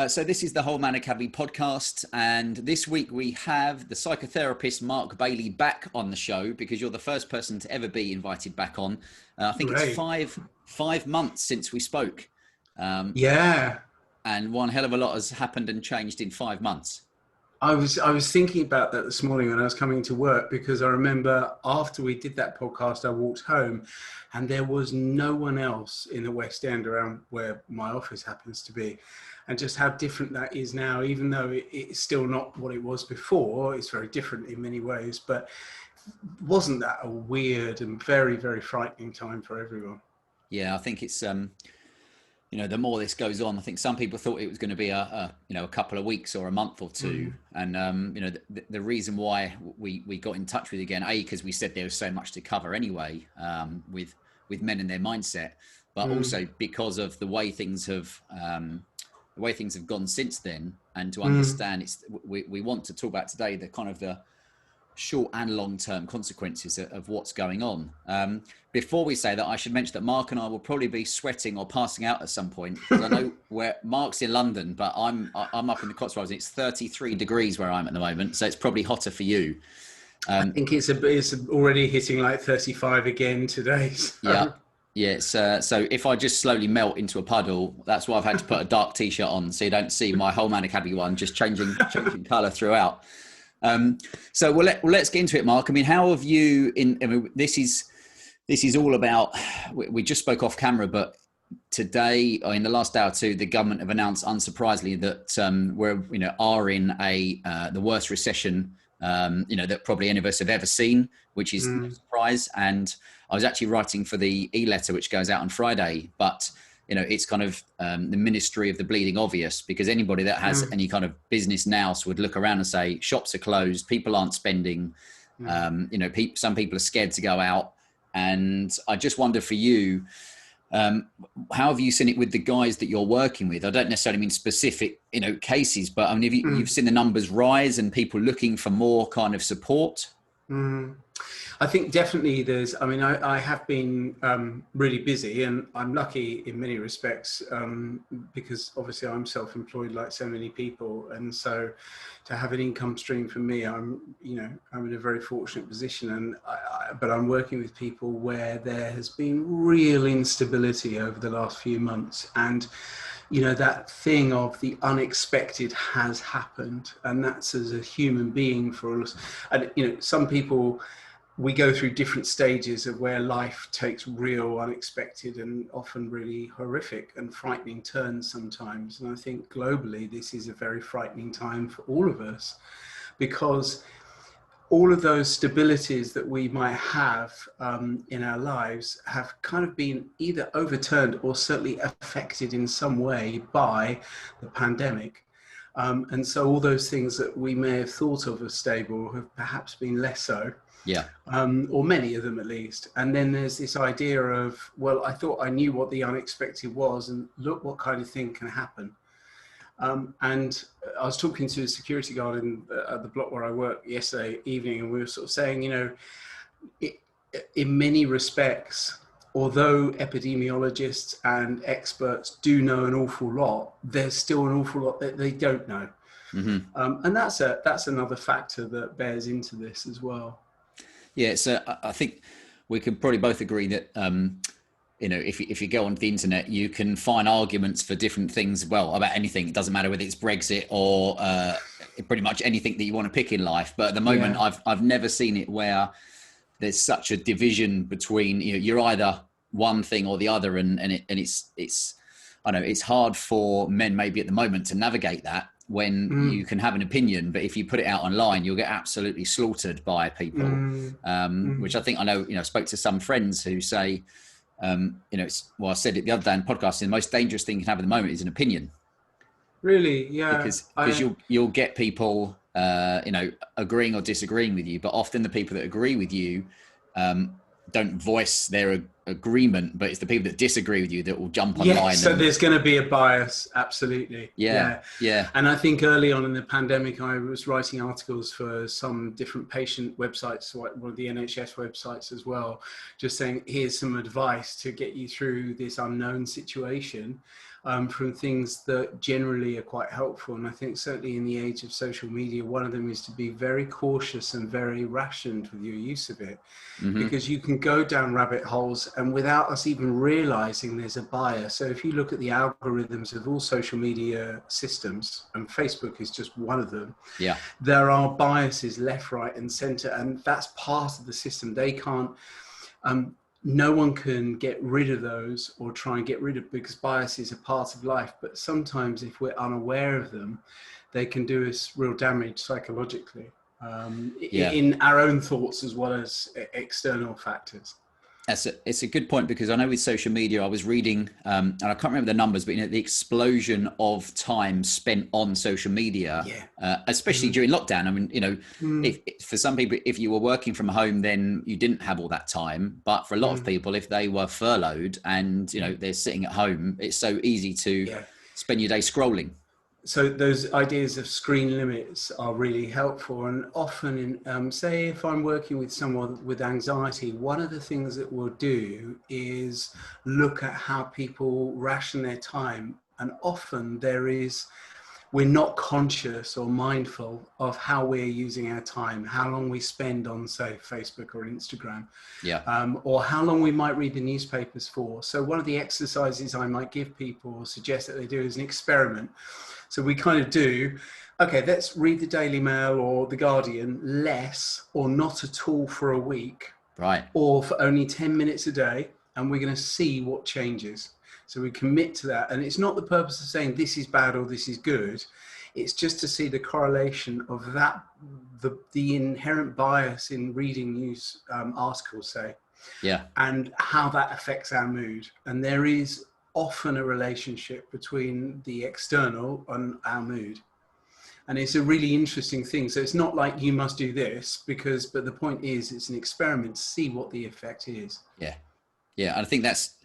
So this is the Whole Man Academy podcast, and this week we have the psychotherapist Mark Bailey back on the show because you're the first person to ever be invited back on. I think Great. It's five months since we spoke. Yeah, And one hell of a lot has happened and changed in 5 months. I was thinking about that this morning when I was coming to work, because I remember after we did that podcast, I walked home and there was no one else in the West End around where my office happens to be. And just how different that is now, even though it's still not what it was before. It's very different in many ways, but wasn't that a weird and very, very frightening time for everyone? Yeah, I think it's the more this goes on, I think some people thought it was going to be a couple of weeks or a month or two. And, the reason why we got in touch with you again, because we said there was so much to cover anyway, with men and their mindset, but also because of the way things have gone since then, and to understand we want to talk about today the kind of the short and long-term consequences of what's going on. Before we say that, I should mention that Mark and I will probably be sweating or passing out at some point, because I know where Mark's in London, but I'm up in the Cotswolds. It's 33 degrees where I'm at the moment, so it's probably hotter for you. I think it's already hitting like 35 again today. So. Yeah. So if I just slowly melt into a puddle, that's why I've had to put a dark t-shirt on, so you don't see my Whole Man Academy one just changing colour throughout. So let's get into it, Mark. I mean, how have you this is all about, we just spoke off camera, but today, or in the last hour or two, the government have announced, unsurprisingly, that we are in the worst recession that probably any of us have ever seen, which is no surprise. And I was actually writing for the e-letter, which goes out on Friday, but it's kind of the ministry of the bleeding obvious, because anybody that has any kind of business nous would look around and say, shops are closed, people aren't spending, some people are scared to go out. And I just wonder for you, how have you seen it with the guys that you're working with? I don't necessarily mean specific, cases, but I mean, you've seen the numbers rise and people looking for more kind of support? I think definitely I have been really busy, and I'm lucky in many respects, because obviously I'm self-employed like so many people. And so to have an income stream for me, I'm in a very fortunate position, but I'm working with people where there has been real instability over the last few months. And that thing of the unexpected has happened, and that's as a human being for us. And some people, we go through different stages of where life takes real unexpected and often really horrific and frightening turns sometimes. And I think globally this is a very frightening time for all of us, because all of those stabilities that we might have in our lives have kind of been either overturned or certainly affected in some way by the pandemic. And so all those things that we may have thought of as stable have perhaps been less so. Yeah. Or many of them at least. And then there's this idea of, well, I thought I knew what the unexpected was, and look what kind of thing can happen. And I was talking to a security guard at the block where I work yesterday evening, and we were sort of saying, in many respects, although epidemiologists and experts do know an awful lot, there's still an awful lot that they don't know. And that's another factor that bears into this as well. Yeah, so I think we could probably both agree that, if you go onto the internet, you can find arguments for different things, well, about anything. It doesn't matter whether it's Brexit or pretty much anything that you want to pick in life. But at the moment, I've never seen it where there's such a division between, you're either one thing or the other. And it's I know it's hard for men maybe at the moment to navigate that, when you can have an opinion, but if you put it out online, you'll get absolutely slaughtered by people, which I think, I spoke to some friends who say, I said it the other day in podcasting, the most dangerous thing you can have at the moment is an opinion. Really? Yeah. Because you'll get people, agreeing or disagreeing with you, but often the people that agree with you don't voice their agreement, but it's the people that disagree with you that will jump online. Yeah, so there's going to be a bias, absolutely. Yeah. And I think early on in the pandemic, I was writing articles for some different patient websites, one of the NHS websites as well, just saying, here's some advice to get you through this unknown situation. from things that generally are quite helpful. And I think certainly in the age of social media, one of them is to be very cautious and very rationed with your use of it, because you can go down rabbit holes and without us even realizing there's a bias. So if you look at the algorithms of all social media systems, and Facebook is just one of them, there are biases left, right, and center, and that's part of the system. They can't, no one can get rid of those or try and get rid of, because biases are part of life. But sometimes if we're unaware of them, they can do us real damage psychologically, in our own thoughts as well as external factors. It's a good point, because I know with social media, I was reading, and I can't remember the numbers, but the explosion of time spent on social media, especially during lockdown. I mean, if, for some people, if you were working from home, then you didn't have all that time. But for a lot of people, if they were furloughed and, they're sitting at home, it's so easy to spend your day scrolling. So those ideas of screen limits are really helpful. And often, say if I'm working with someone with anxiety, one of the things that we'll do is look at how people ration their time. And often we're not conscious or mindful of how we're using our time, how long we spend on, say, Facebook or Instagram, or how long we might read the newspapers for. So one of the exercises I might give people or suggest that they do is an experiment. So we kind of do, okay, let's read the Daily Mail or the Guardian less or not at all for a week, or for only 10 minutes a day, and we're going to see what changes. So we commit to that. And it's not the purpose of saying this is bad or this is good. It's just to see the correlation of that, the inherent bias in reading news articles, say, and how that affects our mood. And there is often a relationship between the external and our mood. And it's a really interesting thing. So it's not like you must do this, but the point is it's an experiment to see what the effect is. And I think it's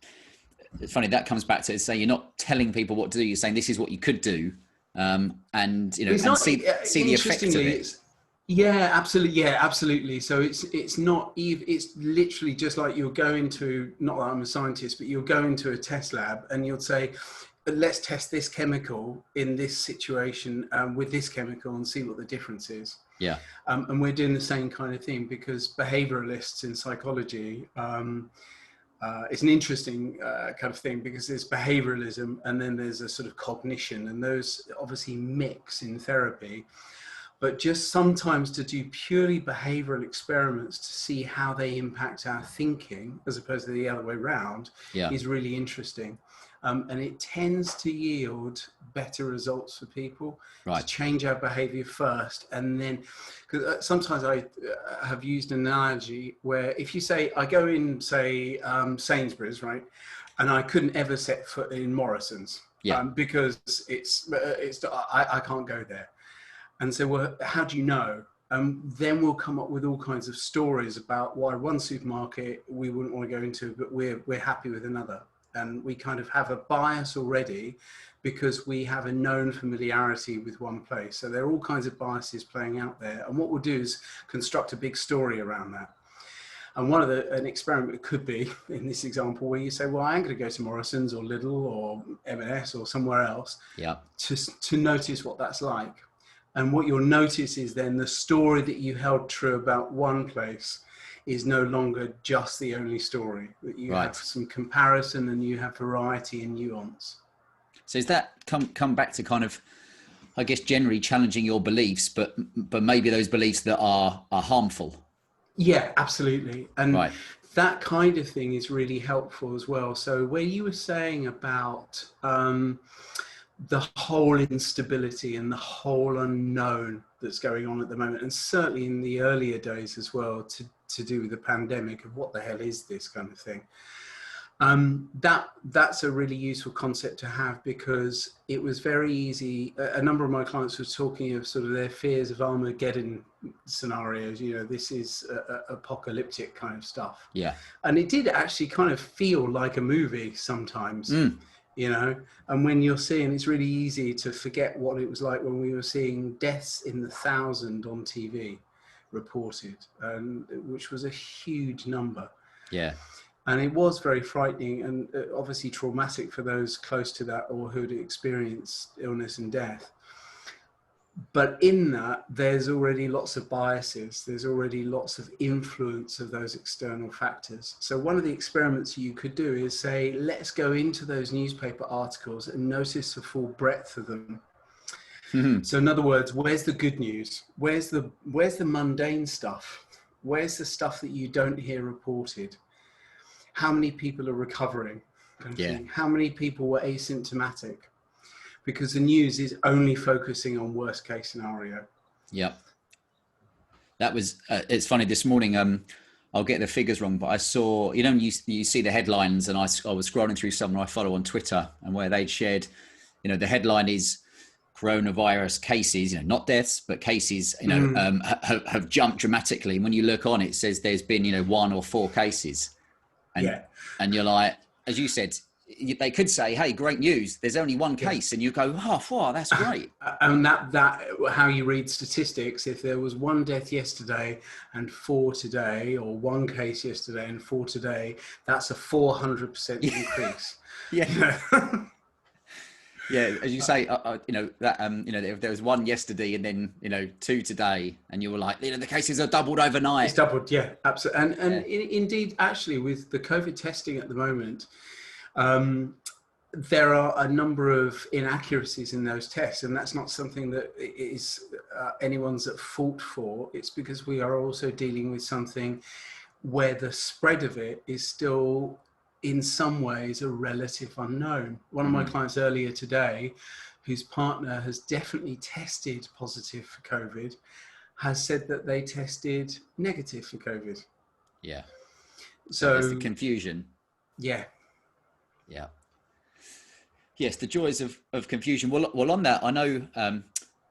funny, that comes back to saying you're not telling people what to do, you're saying this is what you could do, and see the effect of it. Absolutely. So it's not even, it's literally just like you'll go into, not that I'm a scientist, but you'll go into a test lab and you'll say, let's test this chemical in this situation with this chemical and see what the difference is. And we're doing the same kind of thing, because behavioralists in psychology, it's an interesting kind of thing, because there's behavioralism and then there's a sort of cognition, and those obviously mix in therapy. But just sometimes to do purely behavioral experiments to see how they impact our thinking, as opposed to the other way around, is really interesting. And it tends to yield better results for people, to change our behavior first. And then, because sometimes I have used an analogy where if you say, I go in, say, Sainsbury's, right? And I couldn't ever set foot in Morrison's because I can't go there. And so, well, how do you know? Then we'll come up with all kinds of stories about why one supermarket we wouldn't want to go into, but we're happy with another. And we kind of have a bias already because we have a known familiarity with one place. So there are all kinds of biases playing out there. And what we'll do is construct a big story around that. And an experiment could be, in this example, where you say, well, I'm going to go to Morrison's or Lidl or M&S or somewhere else to notice what that's like. And what you'll notice is then the story that you held true about one place is no longer just the only story, that you have some comparison and you have variety and nuance. So is that come back to kind of, I guess, generally challenging your beliefs, but maybe those beliefs that are harmful? Yeah, absolutely. And that kind of thing is really helpful as well. So where you were saying about the whole instability and the whole unknown that's going on at the moment, and certainly in the earlier days as well, to do with the pandemic, of what the hell is this kind of thing. That's a really useful concept to have, because it was very easy. A number of my clients were talking of sort of their fears of Armageddon scenarios. This is apocalyptic kind of stuff. And it did actually kind of feel like a movie sometimes. And when you're seeing, it's really easy to forget what it was like when we were seeing deaths in the 1,000 on TV reported, which was a huge number. And it was very frightening and obviously traumatic for those close to that or who'd experienced illness and death. But in that, there's already lots of biases. There's already lots of influence of those external factors. So one of the experiments you could do is say, let's go into those newspaper articles and notice the full breadth of them. Mm-hmm. So in other words, where's the good news? Where's the mundane stuff? Where's the stuff that you don't hear reported? How many people are recovering? Yeah. How many people were asymptomatic? Because the news is only focusing on worst case scenario. Yeah. That was, it's funny this morning, I'll get the figures wrong, but I saw, you know, you see the headlines, and I was scrolling through someone I follow on Twitter, and where they'd shared, you know, the headline is coronavirus cases, you know, not deaths, but cases, you know, have jumped dramatically. And when you look on, it says there's been, you know, 1 or 4 cases. And, and you're like, as you said, they could say, hey, great news, there's only 1 case. And you go, oh, wow, that's great. And that how you read statistics, if there was 1 death yesterday and 4 today, or 1 case yesterday and 4 today, that's a 400% increase. Yeah. Yeah, as you say, you know, that, you know, if there was 1 yesterday and then, you know, 2 today, and you were like, you know, the cases are doubled overnight. It's doubled, yeah, absolutely. And indeed, actually, with the COVID testing at the moment, there are a number of inaccuracies in those tests, and that's not something that is anyone's at fault for. It's because we are also dealing with something where the spread of it is still, in some ways, a relative unknown. One of my clients earlier today, whose partner has definitely tested positive for COVID, has said that they tested negative for COVID. Yeah. So there's the confusion. Yeah. Yeah. Yes, the joys of confusion. Well, on that, I know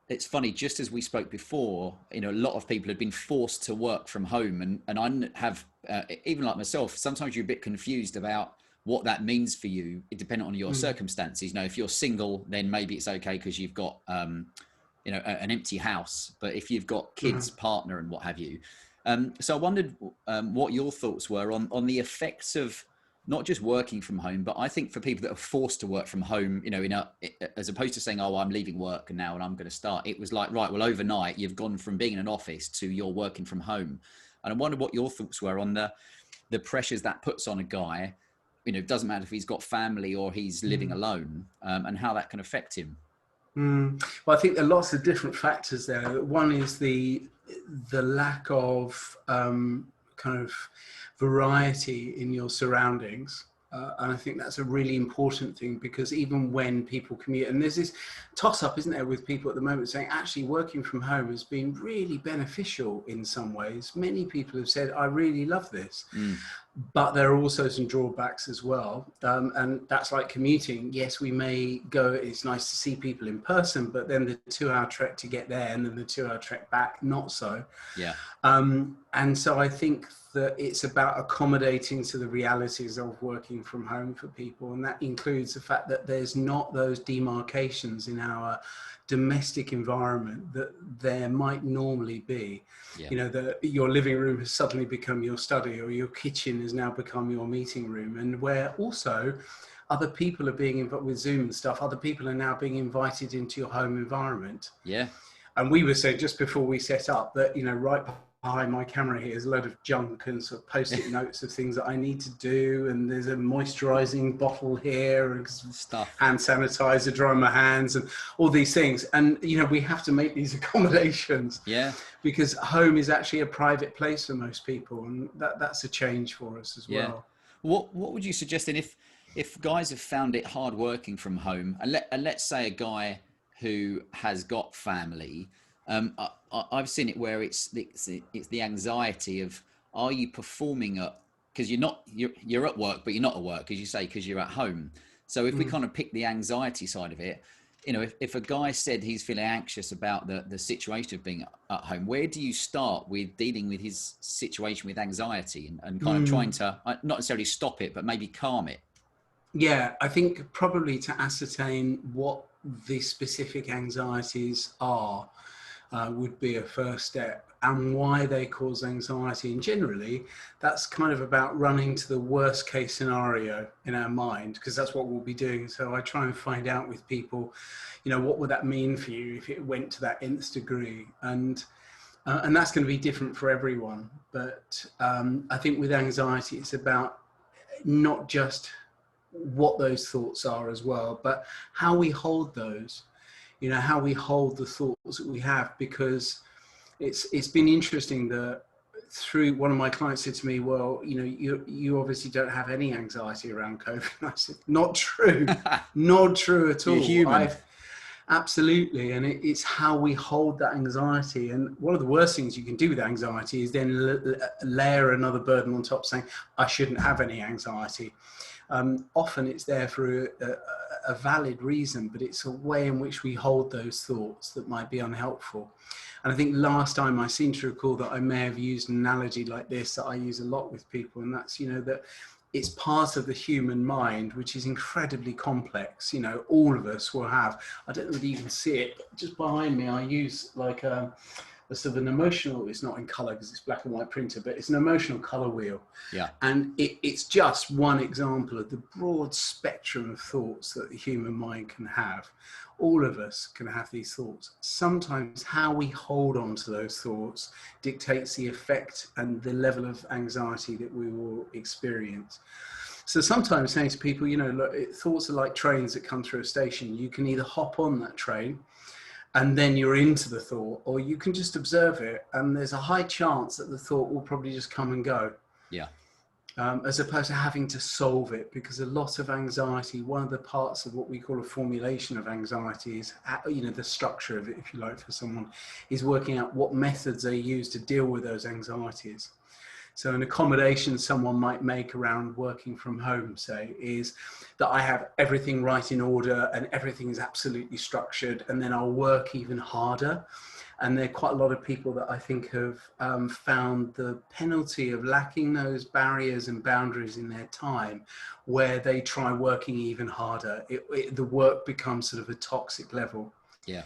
it's funny, just as we spoke before, you know, a lot of people have been forced to work from home, and I have, even like myself, sometimes you're a bit confused about what that means for you, depending on your circumstances. You know, if you're single, then maybe it's okay because you've got, you know, an empty house. But if you've got kids, partner, and what have you. So I wondered what your thoughts were on the effects of not just working from home, but I think for people that are forced to work from home, you know, as opposed to saying, oh, I'm leaving work now and I'm going to start, it was like, right, well, overnight you've gone from being in an office to you're working from home. And I wonder what your thoughts were on the pressures that puts on a guy, you know, it doesn't matter if he's got family or he's living alone, and how that can affect him. Well, I think there are lots of different factors there. One is the lack of kind of variety in your surroundings. And I think that's a really important thing, because even when people commute, and there's this toss up, isn't there, with people at the moment saying actually working from home has been really beneficial in some ways. Many people have said, I really love this, but there are also some drawbacks as well. And that's like commuting. Yes, we may go, it's nice to see people in person, but then the 2-hour trek to get there and then the 2-hour trek back, not so. Yeah. And so I think that it's about accommodating to the realities of working from home for people. And that includes the fact that there's not those demarcations in our domestic environment that there might normally be. Yeah. You know, your living room has suddenly become your study, or your kitchen has now become your meeting room. And where also other people are being involved with Zoom and stuff, other people are now being invited into your home environment. Yeah. And we were saying just before we set up that, you know, right behind my camera here is a load of junk and sort of post-it notes of things that I need to do. And there's a moisturizing bottle here and stuff, hand sanitizer, dry my hands and all these things. And, you know, we have to make these accommodations. Yeah. Because home is actually a private place for most people. And that's a change for us as well. What would you suggest then if guys have found it hard working from home, and let's say a guy who has got family, I've seen it where it's the anxiety of, are you performing at, because you're at work, but you're not at work, as you say, because you're at home. So if we kind of pick the anxiety side of it, you know, if a guy said he's feeling anxious about the situation of being at home, where do you start with dealing with his situation with anxiety and kind of trying to not necessarily stop it, but maybe calm it? Yeah, I think probably to ascertain what the specific anxieties are. would be a first step, and why they cause anxiety. And generally, that's kind of about running to the worst case scenario in our mind, because that's what we'll be doing. So I try and find out with people, what would that mean for you if it went to that nth degree? And that's going to be different for everyone. But I think with anxiety, it's about not just what those thoughts are as well, but how we hold those, how we hold the thoughts that we have. Because it's been interesting that through one of my clients said to me, well, you obviously don't have any anxiety around COVID. And I said, not true, not true at all. You're human. Absolutely. And it's how we hold that anxiety. And one of the worst things you can do with anxiety is then layer another burden on top, saying, I shouldn't have any anxiety. Often it's there for a valid reason, but it's a way in which we hold those thoughts that might be unhelpful. And I think last time I seem to recall that I may have used an analogy like this that I use a lot with people, and that's, that it's part of the human mind, which is incredibly complex. All of us will have, I don't know whether you can see it, but just behind me, I use like a sort of an emotional, it's not in color because it's black and white printer, but it's an emotional color wheel. Yeah. And it's just one example of the broad spectrum of thoughts that the human mind can have. All of us can have these thoughts. Sometimes how we hold on to those thoughts dictates the effect and the level of anxiety that we will experience. So sometimes saying to people, look, thoughts are like trains that come through a station. You can either hop on that train and then you're into the thought, or you can just observe it, and there's a high chance that the thought will probably just come and go. Yeah. As opposed to having to solve it, because a lot of anxiety, one of the parts of what we call a formulation of anxiety is, the structure of it, if you like, for someone, is working out what methods they use to deal with those anxieties. So an accommodation someone might make around working from home, say, is that I have everything right in order and everything is absolutely structured, and then I'll work even harder. And there are quite a lot of people that I think have found the penalty of lacking those barriers and boundaries in their time, where they try working even harder. The work becomes sort of a toxic level. Yeah.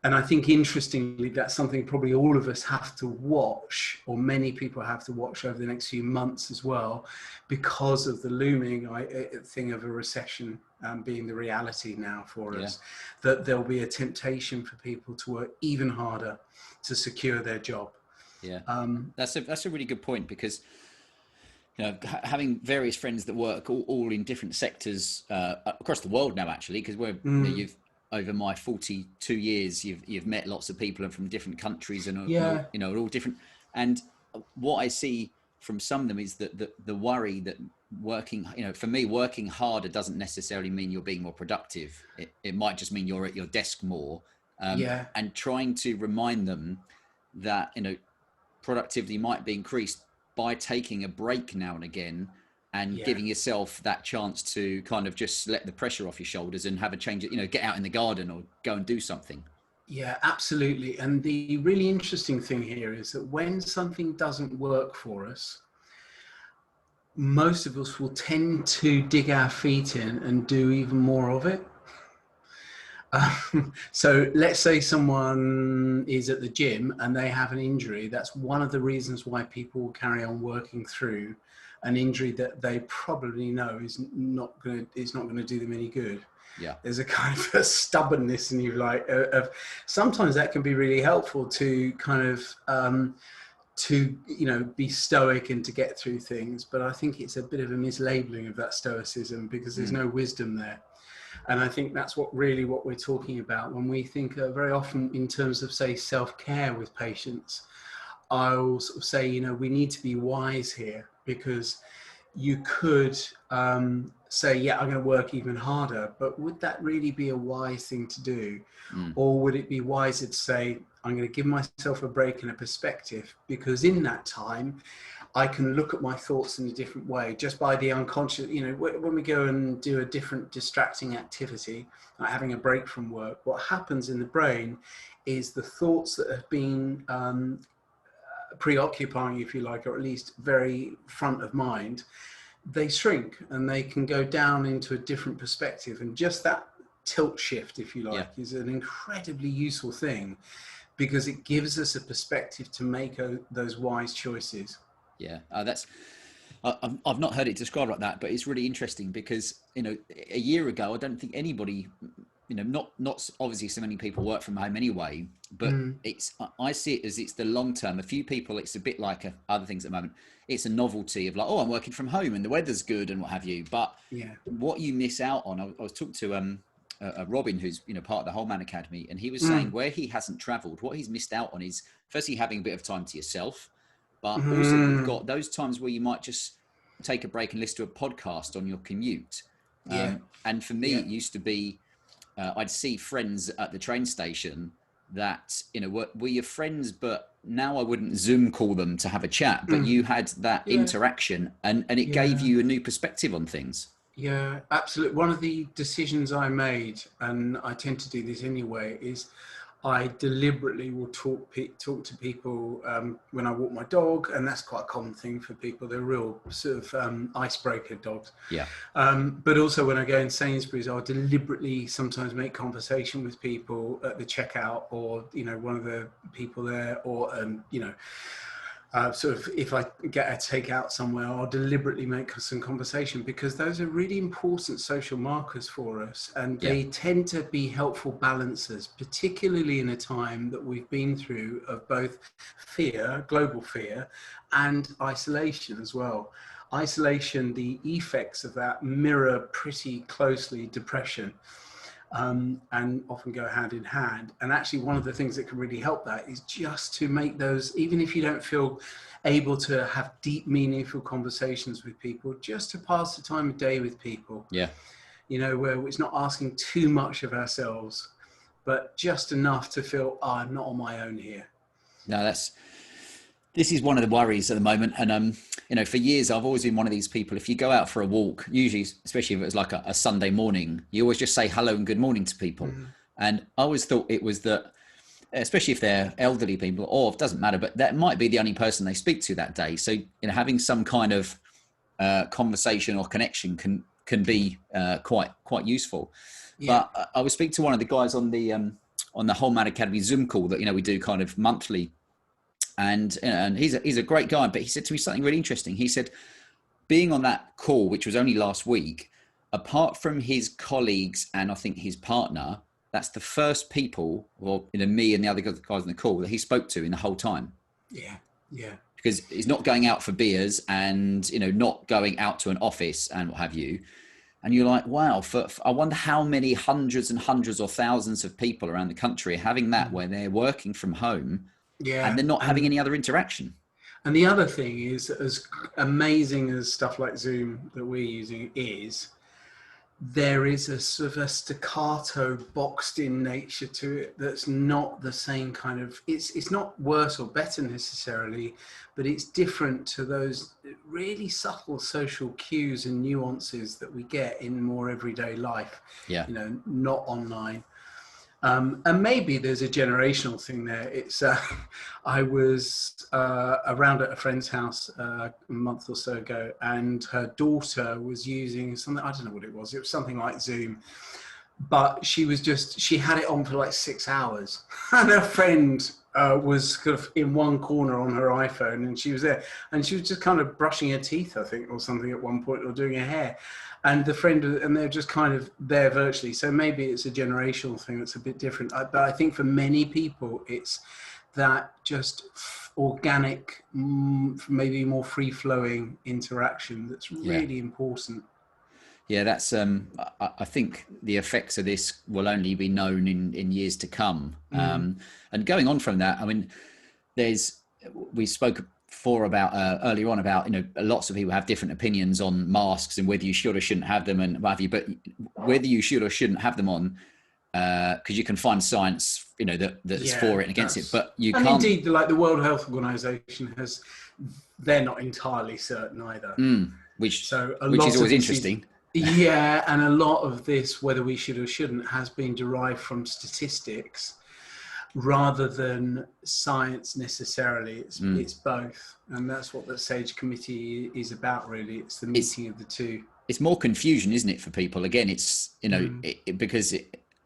And I think, interestingly, that's something probably all of us have to watch, or many people have to watch over the next few months as well, because of the looming thing of a recession being the reality now for us, that there'll be a temptation for people to work even harder to secure their job. Yeah, that's a really good point, because having various friends that work all in different sectors across the world now, actually, because you've over my 42 years, you've met lots of people and from different countries and all different. And what I see from some of them is that the worry that working, for me, working harder doesn't necessarily mean you're being more productive. It might just mean you're at your desk more. And trying to remind them that, productivity might be increased by taking a break now and again, and giving yourself that chance to kind of just let the pressure off your shoulders and have a change, get out in the garden or go and do something. Yeah, absolutely. And the really interesting thing here is that when something doesn't work for us, most of us will tend to dig our feet in and do even more of it. So let's say someone is at the gym and they have an injury. That's one of the reasons why people will carry on working through an injury that they probably know is not going to do them any good. Yeah, there's a kind of a stubbornness in you, like of sometimes that can be really helpful to kind of to be stoic and to get through things. But I think it's a bit of a mislabeling of that stoicism, because there's no wisdom there. And I think that's what we're talking about when we think very often in terms of, say, self-care with patients. I'll sort of say, we need to be wise here, because you could say, yeah, I'm going to work even harder, but would that really be a wise thing to do? Or would it be wiser to say, I'm going to give myself a break and a perspective, because in that time, I can look at my thoughts in a different way, just by the unconscious, when we go and do a different distracting activity, like having a break from work, what happens in the brain is the thoughts that have been preoccupying, if you like, or at least very front of mind, they shrink and they can go down into a different perspective. And just that tilt shift, if you like, is an incredibly useful thing, because it gives us a perspective to make those wise choices. Yeah, I've not heard it described like that, but it's really interesting because, you know, a year ago, I don't think anybody, you know, not obviously so many people work from home anyway, but I see it as it's the long term. A few people, it's a bit like other things at the moment. It's a novelty of like, oh, I'm working from home and the weather's good and what have you. But what you miss out on, I was talking to Robin, who's, you know, part of the Whole Man Academy, and he was saying where he hasn't traveled, what he's missed out on is firstly having a bit of time to yourself. But also you've got those times where you might just take a break and listen to a podcast on your commute. And for me, it used to be, I'd see friends at the train station that, you know, were your friends, but now I wouldn't Zoom call them to have a chat, but you had that interaction and it gave you a new perspective on things. Yeah, absolutely. One of the decisions I made, and I tend to do this anyway, is I deliberately will talk to people when I walk my dog, and that's quite a common thing for people. They're real sort of icebreaker dogs. Yeah. But also when I go in Sainsbury's, I'll deliberately sometimes make conversation with people at the checkout, or, you know, one of the people there, or you know, sort of if I get a takeout somewhere, I'll deliberately make some conversation, because those are really important social markers for us, and they tend to be helpful balancers, particularly in a time that we've been through of both fear, global fear, and isolation as well. Isolation, the effects of that mirror pretty closely depression. And often go hand in hand. And actually one of the things that can really help that is just to make those, even if you don't feel able to have deep, meaningful conversations with people, just to pass the time of day with people. Yeah. You know, where it's not asking too much of ourselves, but just enough to feel, I'm not on my own here. No, this is one of the worries at the moment. And, you know, for years, I've always been one of these people. If you go out for a walk, usually, especially if it was like a Sunday morning, you always just say hello and good morning to people. And I always thought it was that, especially if they're elderly people, or it doesn't matter, but that might be the only person they speak to that day. So, you know, having some kind of conversation or connection can be quite useful. But I was speaking to one of the guys on the Whole Man Academy Zoom call that, you know, we do kind of monthly. And he's a great guy, but he said to me something really interesting. He said, being on that call, which was only last week, apart from his colleagues and I think his partner, that's the first people, or, you know, me and the other guys on the call, that he spoke to in the whole time. Yeah. Because he's not going out for beers and, you know, not going out to an office and what have you. And you're like, wow, I wonder how many hundreds and hundreds or thousands of people around the country are having that where they're working from home. Yeah, and they're not having any other interaction. And the other thing is, as amazing as stuff like Zoom that we're using is, there is a sort of a staccato, boxed in nature to it that's not the same kind of, it's not worse or better necessarily, but it's different to those really subtle social cues and nuances that we get in more everyday life. Yeah. You know, not online. And maybe there's a generational thing there. It's I was around at a friend's house a month or so ago, and her daughter was using something, I don't know what it was something like Zoom, but she had it on for like 6 hours, and her friend was kind of in one corner on her iPhone, and she was there, and she was just kind of brushing her teeth, I think, or something at one point, or doing her hair. And the friend, and they're just kind of there virtually. So maybe it's a generational thing that's a bit different. But I think for many people, it's that just organic, maybe more free-flowing interaction that's really important. Yeah, that's. I think the effects of this will only be known in years to come. And going on from that, I mean, we spoke before about earlier on about, you know, lots of people have different opinions on masks and whether you should or shouldn't have them and what have you, but whether you should or shouldn't have them on, because you can find science, you know, that's for it and against it, but you can't. And indeed, like the World Health Organization they're not entirely certain either. Which is always interesting. Yeah, and a lot of this, whether we should or shouldn't, has been derived from statistics rather than science necessarily. It's both, and that's what the SAGE committee is about, really. It's the meeting of the two. It's more confusion, isn't it, for people? Again, it's, you know, because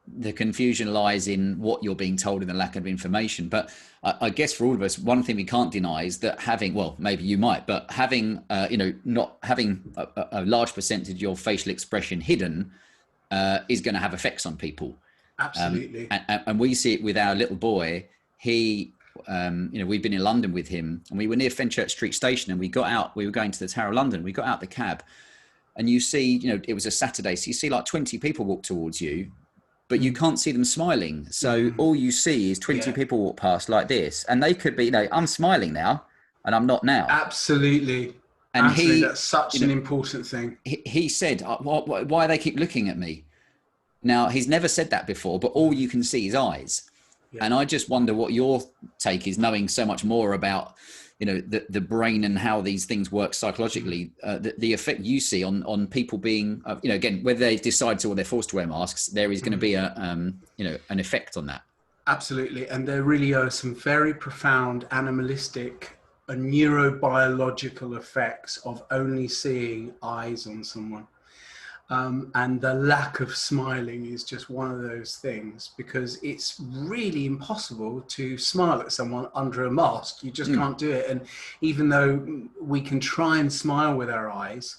the confusion lies in what you're being told and the lack of information. But I guess for all of us, one thing we can't deny is that having, well, maybe you might, but having, not having a large percentage of your facial expression hidden is going to have effects on people. Absolutely. And we see it with our little boy. He, we've been in London with him, and we were near Fenchurch Street Station, and we were going to the Tower of London. We got out the cab, and you see, it was a Saturday, so you see like 20 people walk towards you, but you can't see them smiling. So all you see is 20 people walk past like this, and they could be, I'm smiling now and I'm not now. Absolutely. And that's such an important thing. He said, why they keep looking at me? Now, he's never said that before, but all you can see is eyes. Yeah. And I just wonder what your take is, knowing so much more about, the brain and how these things work psychologically, the effect you see on people being, again, whether they decide to or they're forced to wear masks, there is going to be an effect on that. Absolutely. And there really are some very profound animalistic and neurobiological effects of only seeing eyes on someone. And the lack of smiling is just one of those things, because it's really impossible to smile at someone under a mask. You just can't do it. And even though we can try and smile with our eyes,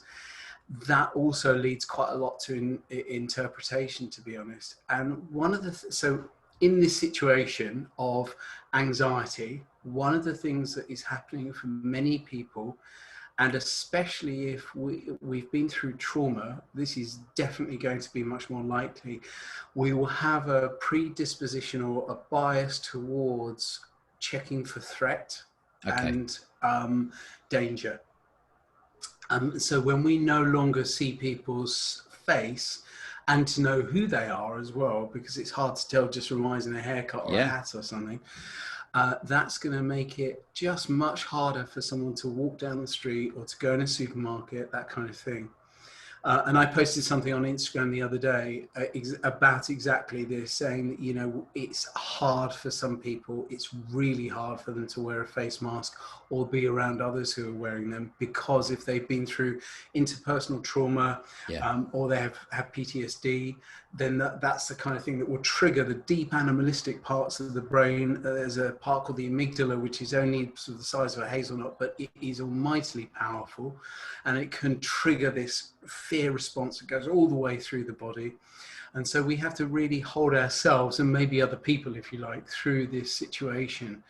that also leads quite a lot to interpretation, to be honest. And so in this situation of anxiety, one of the things that is happening for many people, and especially if we've been through trauma, this is definitely going to be much more likely. We will have a predisposition or a bias towards checking for threat and danger. So when we no longer see people's face, and to know who they are as well, because it's hard to tell just from eyes and a haircut or a hat or something, that's going to make it just much harder for someone to walk down the street or to go in a supermarket, that kind of thing. And I posted something on Instagram the other day about exactly this, saying that, it's hard for some people. It's really hard for them to wear a face mask or be around others who are wearing them, because if they've been through interpersonal trauma or they have PTSD, then that's the kind of thing that will trigger the deep animalistic parts of the brain. There's a part called the amygdala, which is only sort of the size of a hazelnut, but it is almightily powerful, and it can trigger this fear response that goes all the way through the body. And so we have to really hold ourselves, and maybe other people, if you like, through this situation.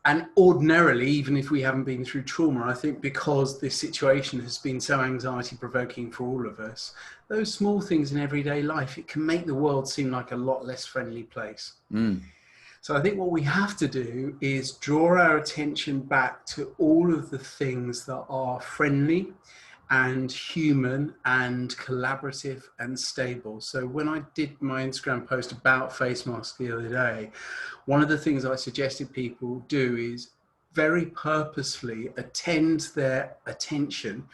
And ordinarily, even if we haven't been through trauma, I think because this situation has been so anxiety provoking for all of us, those small things in everyday life, it can make the world seem like a lot less friendly place. So I think what we have to do is draw our attention back to all of the things that are friendly and human and collaborative and stable. So when I did my Instagram post about face masks the other day, one of the things I suggested people do is very purposefully bring their attention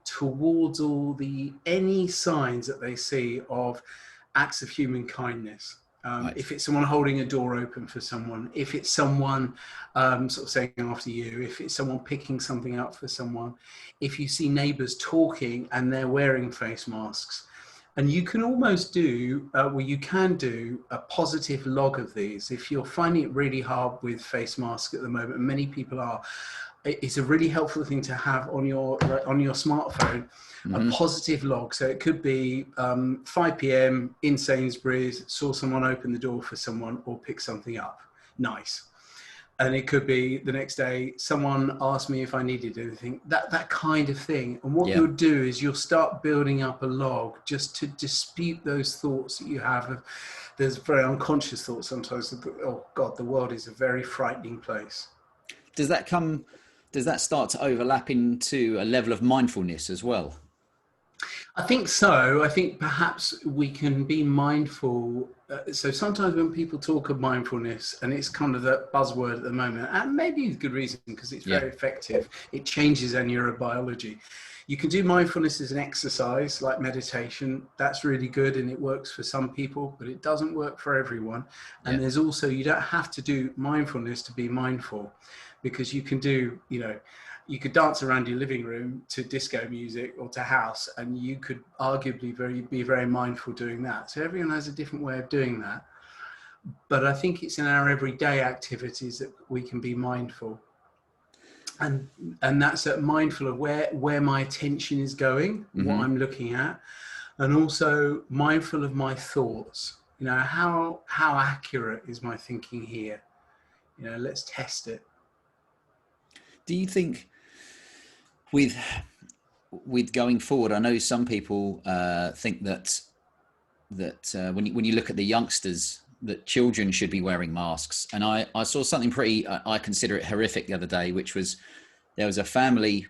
towards any signs that they see of acts of human kindness. If it's someone holding a door open for someone, if it's someone sort of saying after you, if it's someone picking something up for someone, if you see neighbors talking and they're wearing face masks. And you can almost do a positive log of these. If you're finding it really hard with face masks at the moment, and many people are, it's a really helpful thing to have on your smartphone, a positive log. So it could be 5 p.m. in Sainsbury's, saw someone open the door for someone or pick something up. Nice. And it could be the next day, someone asked me if I needed anything, that kind of thing. And what you'll do is you'll start building up a log just to dispute those thoughts that you have. There's very unconscious thoughts sometimes. Oh God, the world is a very frightening place. Does that start to overlap into a level of mindfulness as well? I think so. I think perhaps we can be mindful. So sometimes when people talk of mindfulness, and it's kind of the buzzword at the moment, and maybe with good reason, because it's very effective, it changes our neurobiology. You can do mindfulness as an exercise like meditation. That's really good, and it works for some people, but it doesn't work for everyone. And there's also, you don't have to do mindfulness to be mindful, because you can do, you could dance around your living room to disco music or to house, and you could arguably be very mindful doing that. So everyone has a different way of doing that. But I think it's in our everyday activities that we can be mindful. And that's mindful of where my attention is going, what I'm looking at, and also mindful of my thoughts. You know, how accurate is my thinking here? You know, let's test it. Do you think with going forward, I know some people think that when you look at the youngsters, that children should be wearing masks. And I saw something pretty, I consider it horrific the other day, which was, there was a family,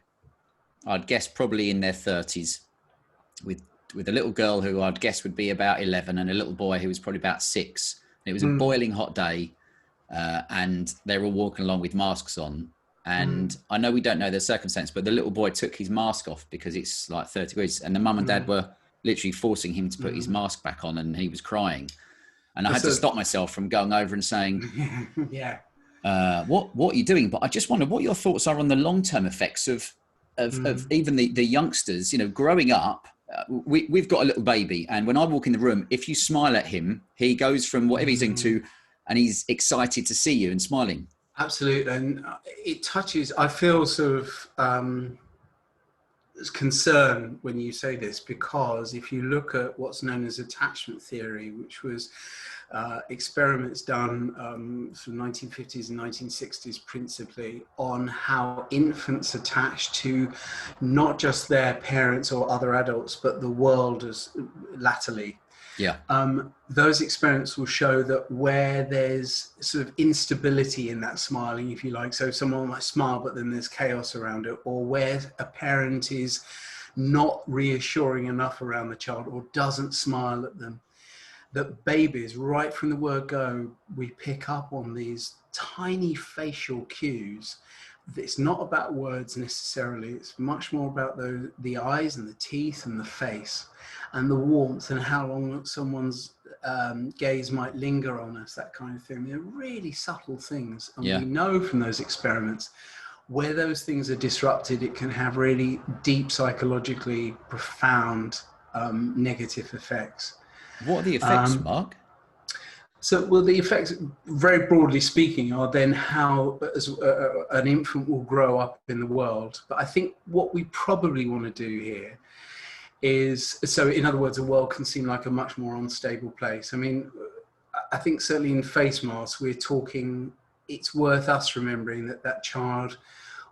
I'd guess probably in their 30s, with a little girl who I'd guess would be about 11 and a little boy who was probably about 6. And it was a boiling hot day, and they were all walking along with masks on. And I know we don't know their circumstance, but the little boy took his mask off because it's like 30 degrees, and the mum and dad were literally forcing him to put his mask back on, and he was crying. And I had to stop myself from going over and saying, what are you doing? But I just wonder what your thoughts are on the long-term effects of even the youngsters, you know, growing up. We've got a little baby, and when I walk in the room, if you smile at him, he goes from whatever he's into, and he's excited to see you and smiling. Absolutely. And it touches, I feel sort of concern when you say this, because if you look at what's known as attachment theory, which was experiments done from 1950s and 1960s principally on how infants attach to not just their parents or other adults, but the world as latterly. Those experiments will show that where there's sort of instability in that smiling, if you like, so someone might smile but then there's chaos around it, or where a parent is not reassuring enough around the child or doesn't smile at them, that babies, right from the word go, we pick up on these tiny facial cues. It's not about words necessarily, it's much more about the eyes and the teeth and the face and the warmth and how long someone's gaze might linger on us, that kind of thing. They're really subtle things, and we know from those experiments where those things are disrupted, it can have really deep psychologically profound negative effects. What are the effects, Mark? So, well, the effects, very broadly speaking, are then how an infant will grow up in the world. But I think what we probably want to do here is, so in other words, a world can seem like a much more unstable place. I mean, I think certainly in face masks, we're talking, it's worth us remembering that child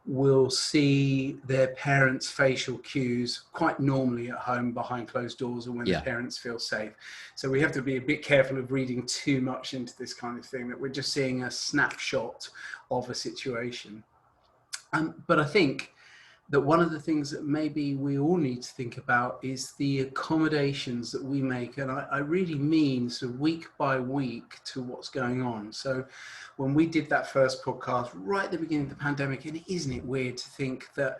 will see their parents' facial cues quite normally at home behind closed doors, or when the parents feel safe. So we have to be a bit careful of reading too much into this kind of thing, that we're just seeing a snapshot of a situation. But I think that one of the things that maybe we all need to think about is the accommodations that we make. And I really mean sort of week by week to what's going on. So when we did that first podcast right at the beginning of the pandemic, and isn't it weird to think that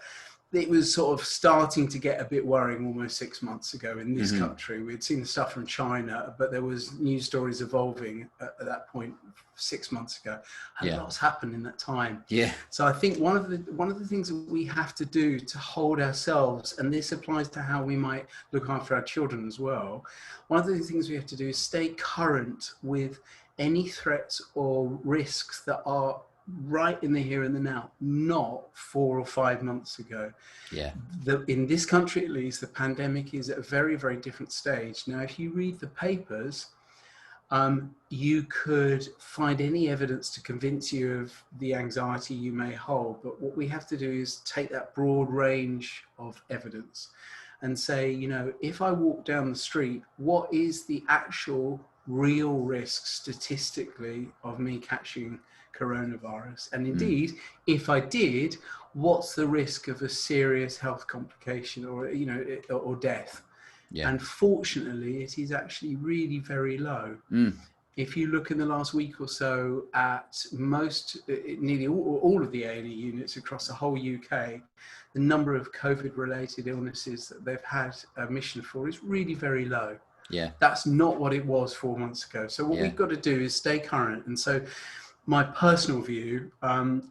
it was sort of starting to get a bit worrying almost 6 months ago in this country. We'd seen the stuff from China, but there was news stories evolving at that point 6 months ago. And lots happened in that time. So I think one of the things that we have to do to hold ourselves, and this applies to how we might look after our children as well, one of the things we have to do is stay current with any threats or risks that are right in the here and the now, not 4 or 5 months ago. In this country, at least, the pandemic is at a very, very different stage. Now, if you read the papers, you could find any evidence to convince you of the anxiety you may hold. But what we have to do is take that broad range of evidence and say, you know, if I walk down the street, what is the actual real risk statistically of me catching coronavirus? And indeed, if I did, what's the risk of a serious health complication or, you know, or death? And fortunately, it is actually really very low. If you look in the last week or so at nearly all of the A&E units across the whole UK, the number of COVID-related illnesses that they've had admission for is really very low. That's not what it was 4 months ago. So what we've got to do is stay current. And so my personal view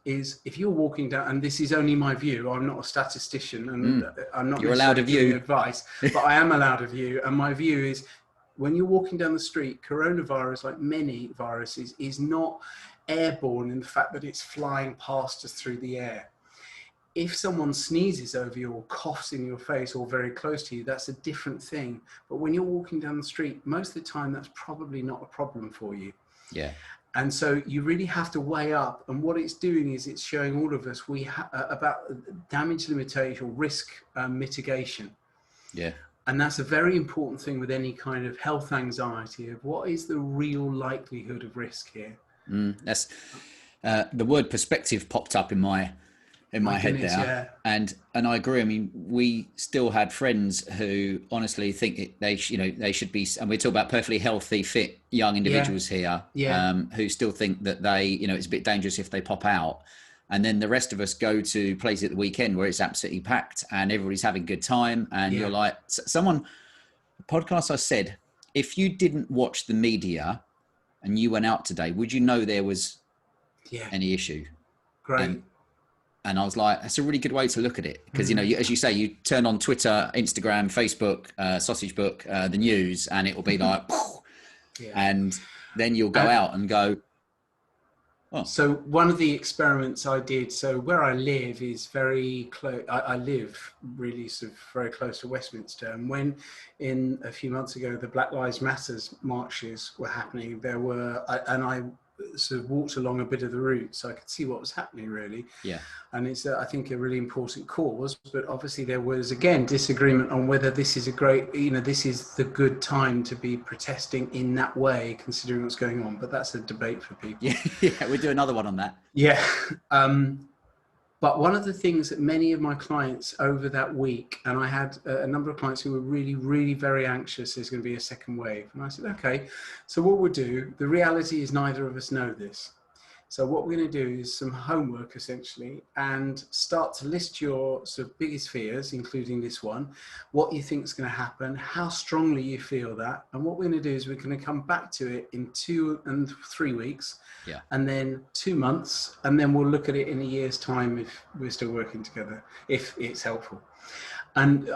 is, if you're walking down, and this is only my view, I'm not a statistician, and I'm not You're allowed a necessarily giving view. advice, but I am allowed a view. And my view is, when you're walking down the street, coronavirus, like many viruses, is not airborne in the fact that it's flying past us through the air. If someone sneezes over you or coughs in your face or very close to you, that's a different thing. But when you're walking down the street, most of the time, that's probably not a problem for you. Yeah. And so you really have to weigh up. And what it's doing is it's showing all of us about damage limitation or risk mitigation. Yeah. And that's a very important thing with any kind of health anxiety, of what is the real likelihood of risk here. That's the word perspective popped up in my head there. Yeah. And I agree. I mean, we still had friends who honestly think they should be, and we talk about perfectly healthy, fit young individuals here, who still think that it's a bit dangerous if they pop out. And then the rest of us go to places at the weekend where it's absolutely packed and everybody's having a good time. And you're like, the podcast I said, if you didn't watch the media and you went out today, would you know there was any issue? Great. And I was like, that's a really good way to look at it. Because, as you say, you turn on Twitter, Instagram, Facebook, Sausage Book, the news, and it will be like, and then you'll go out and go, oh. So one of the experiments I did, so where I live is very close. I live really sort of very close to Westminster. And when a few months ago, the Black Lives Matters marches were happening, I sort of walked along a bit of the route so I could see what was happening, really. Yeah. And it's, I think, a really important cause. But obviously there was, again, disagreement on whether this is this is the good time to be protesting in that way, considering what's going on. But that's a debate for people. Yeah, we'll do another one on that. Yeah. But one of the things that many of my clients over that week, and I had a number of clients who were really, really very anxious there's going to be a second wave. And I said, okay, so what we'll do, the reality is neither of us know this. So what we're going to do is some homework, essentially, and start to list your sort of biggest fears, including this one, what you think is going to happen, how strongly you feel that. And what we're going to do is we're going to come back to it in 2 and 3 weeks, and then 2 months, and then we'll look at it in a year's time if we're still working together, if it's helpful. And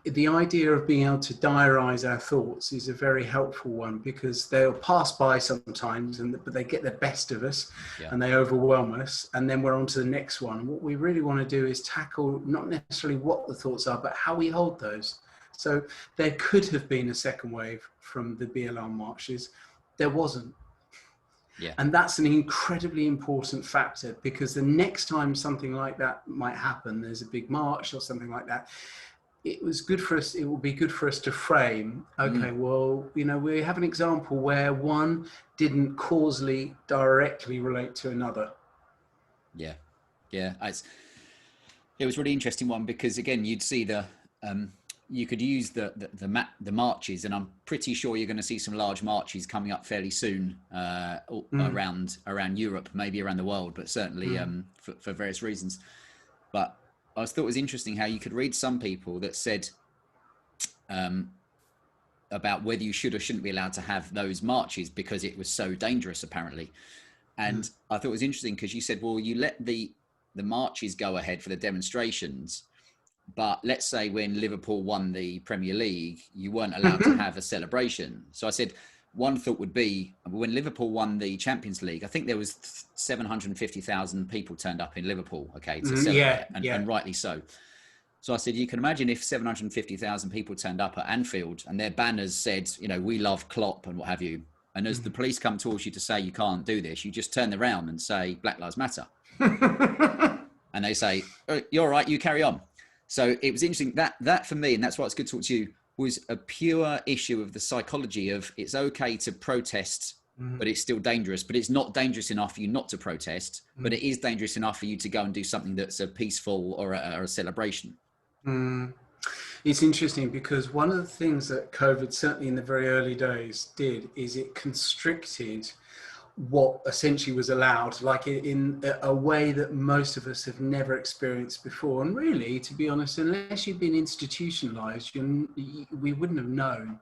the idea of being able to diarize our thoughts is a very helpful one, because they'll pass by sometimes, but they get the best of us and they overwhelm us, and then we're on to the next one. What we really want to do is tackle not necessarily what the thoughts are, but how we hold those. So there could have been a second wave from the BLM marches. There wasn't. Yeah. And that's an incredibly important factor, because the next time something like that might happen, there's a big march or something like that, it will be good for us to frame, okay, well, we have an example where one didn't causally directly relate to another. Yeah. It was a really interesting one, because again, you'd see you could use the marches, and I'm pretty sure you're going to see some large marches coming up fairly soon around Europe, maybe around the world, but certainly for various reasons. But I thought it was interesting how you could read some people that said about whether you should or shouldn't be allowed to have those marches because it was so dangerous, apparently. And I thought it was interesting because you said, well, you let the marches go ahead for the demonstrations, but let's say when Liverpool won the Premier League, you weren't allowed to have a celebration. So I said, one thought would be, when Liverpool won the Champions League, I think there was 750,000 people turned up in Liverpool, to celebrate, and rightly so. So I said, you can imagine if 750,000 people turned up at Anfield and their banners said, we love Klopp and what have you. And as the police come towards you to say you can't do this, you just turn around and say, Black Lives Matter. And they say, oh, you're all right, you carry on. So it was interesting that for me, and that's why it's good to talk to you, was a pure issue of the psychology of it's okay to protest, but it's still dangerous, but it's not dangerous enough for you not to protest, but it is dangerous enough for you to go and do something that's a peaceful or a celebration. It's interesting, because one of the things that COVID, certainly in the very early days, did is it constricted what essentially was allowed, like in a way that most of us have never experienced before. And really, to be honest, unless you've been institutionalized, we wouldn't have known.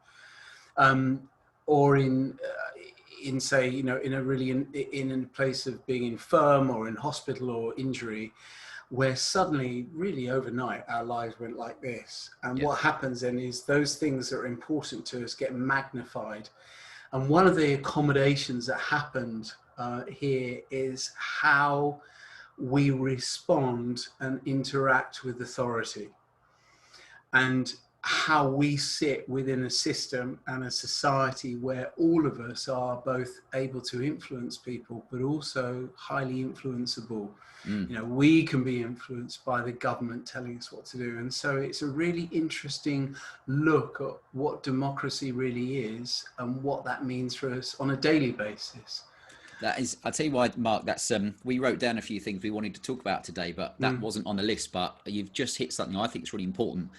Or in in say, you know, in a really in a place of being infirm or in hospital or injury, where suddenly, really overnight, our lives went like this. And what happens then is those things that are important to us get magnified. And one of the accommodations that happened here is how we respond and interact with authority, and how we sit within a system and a society where all of us are both able to influence people, but also highly influenceable. You know, we can be influenced by the government telling us what to do. And so it's a really interesting look at what democracy really is and what that means for us on a daily basis. That is, I'll tell you why, Mark, that's, we wrote down a few things we wanted to talk about today, but that wasn't on the list, but you've just hit something I think is really important,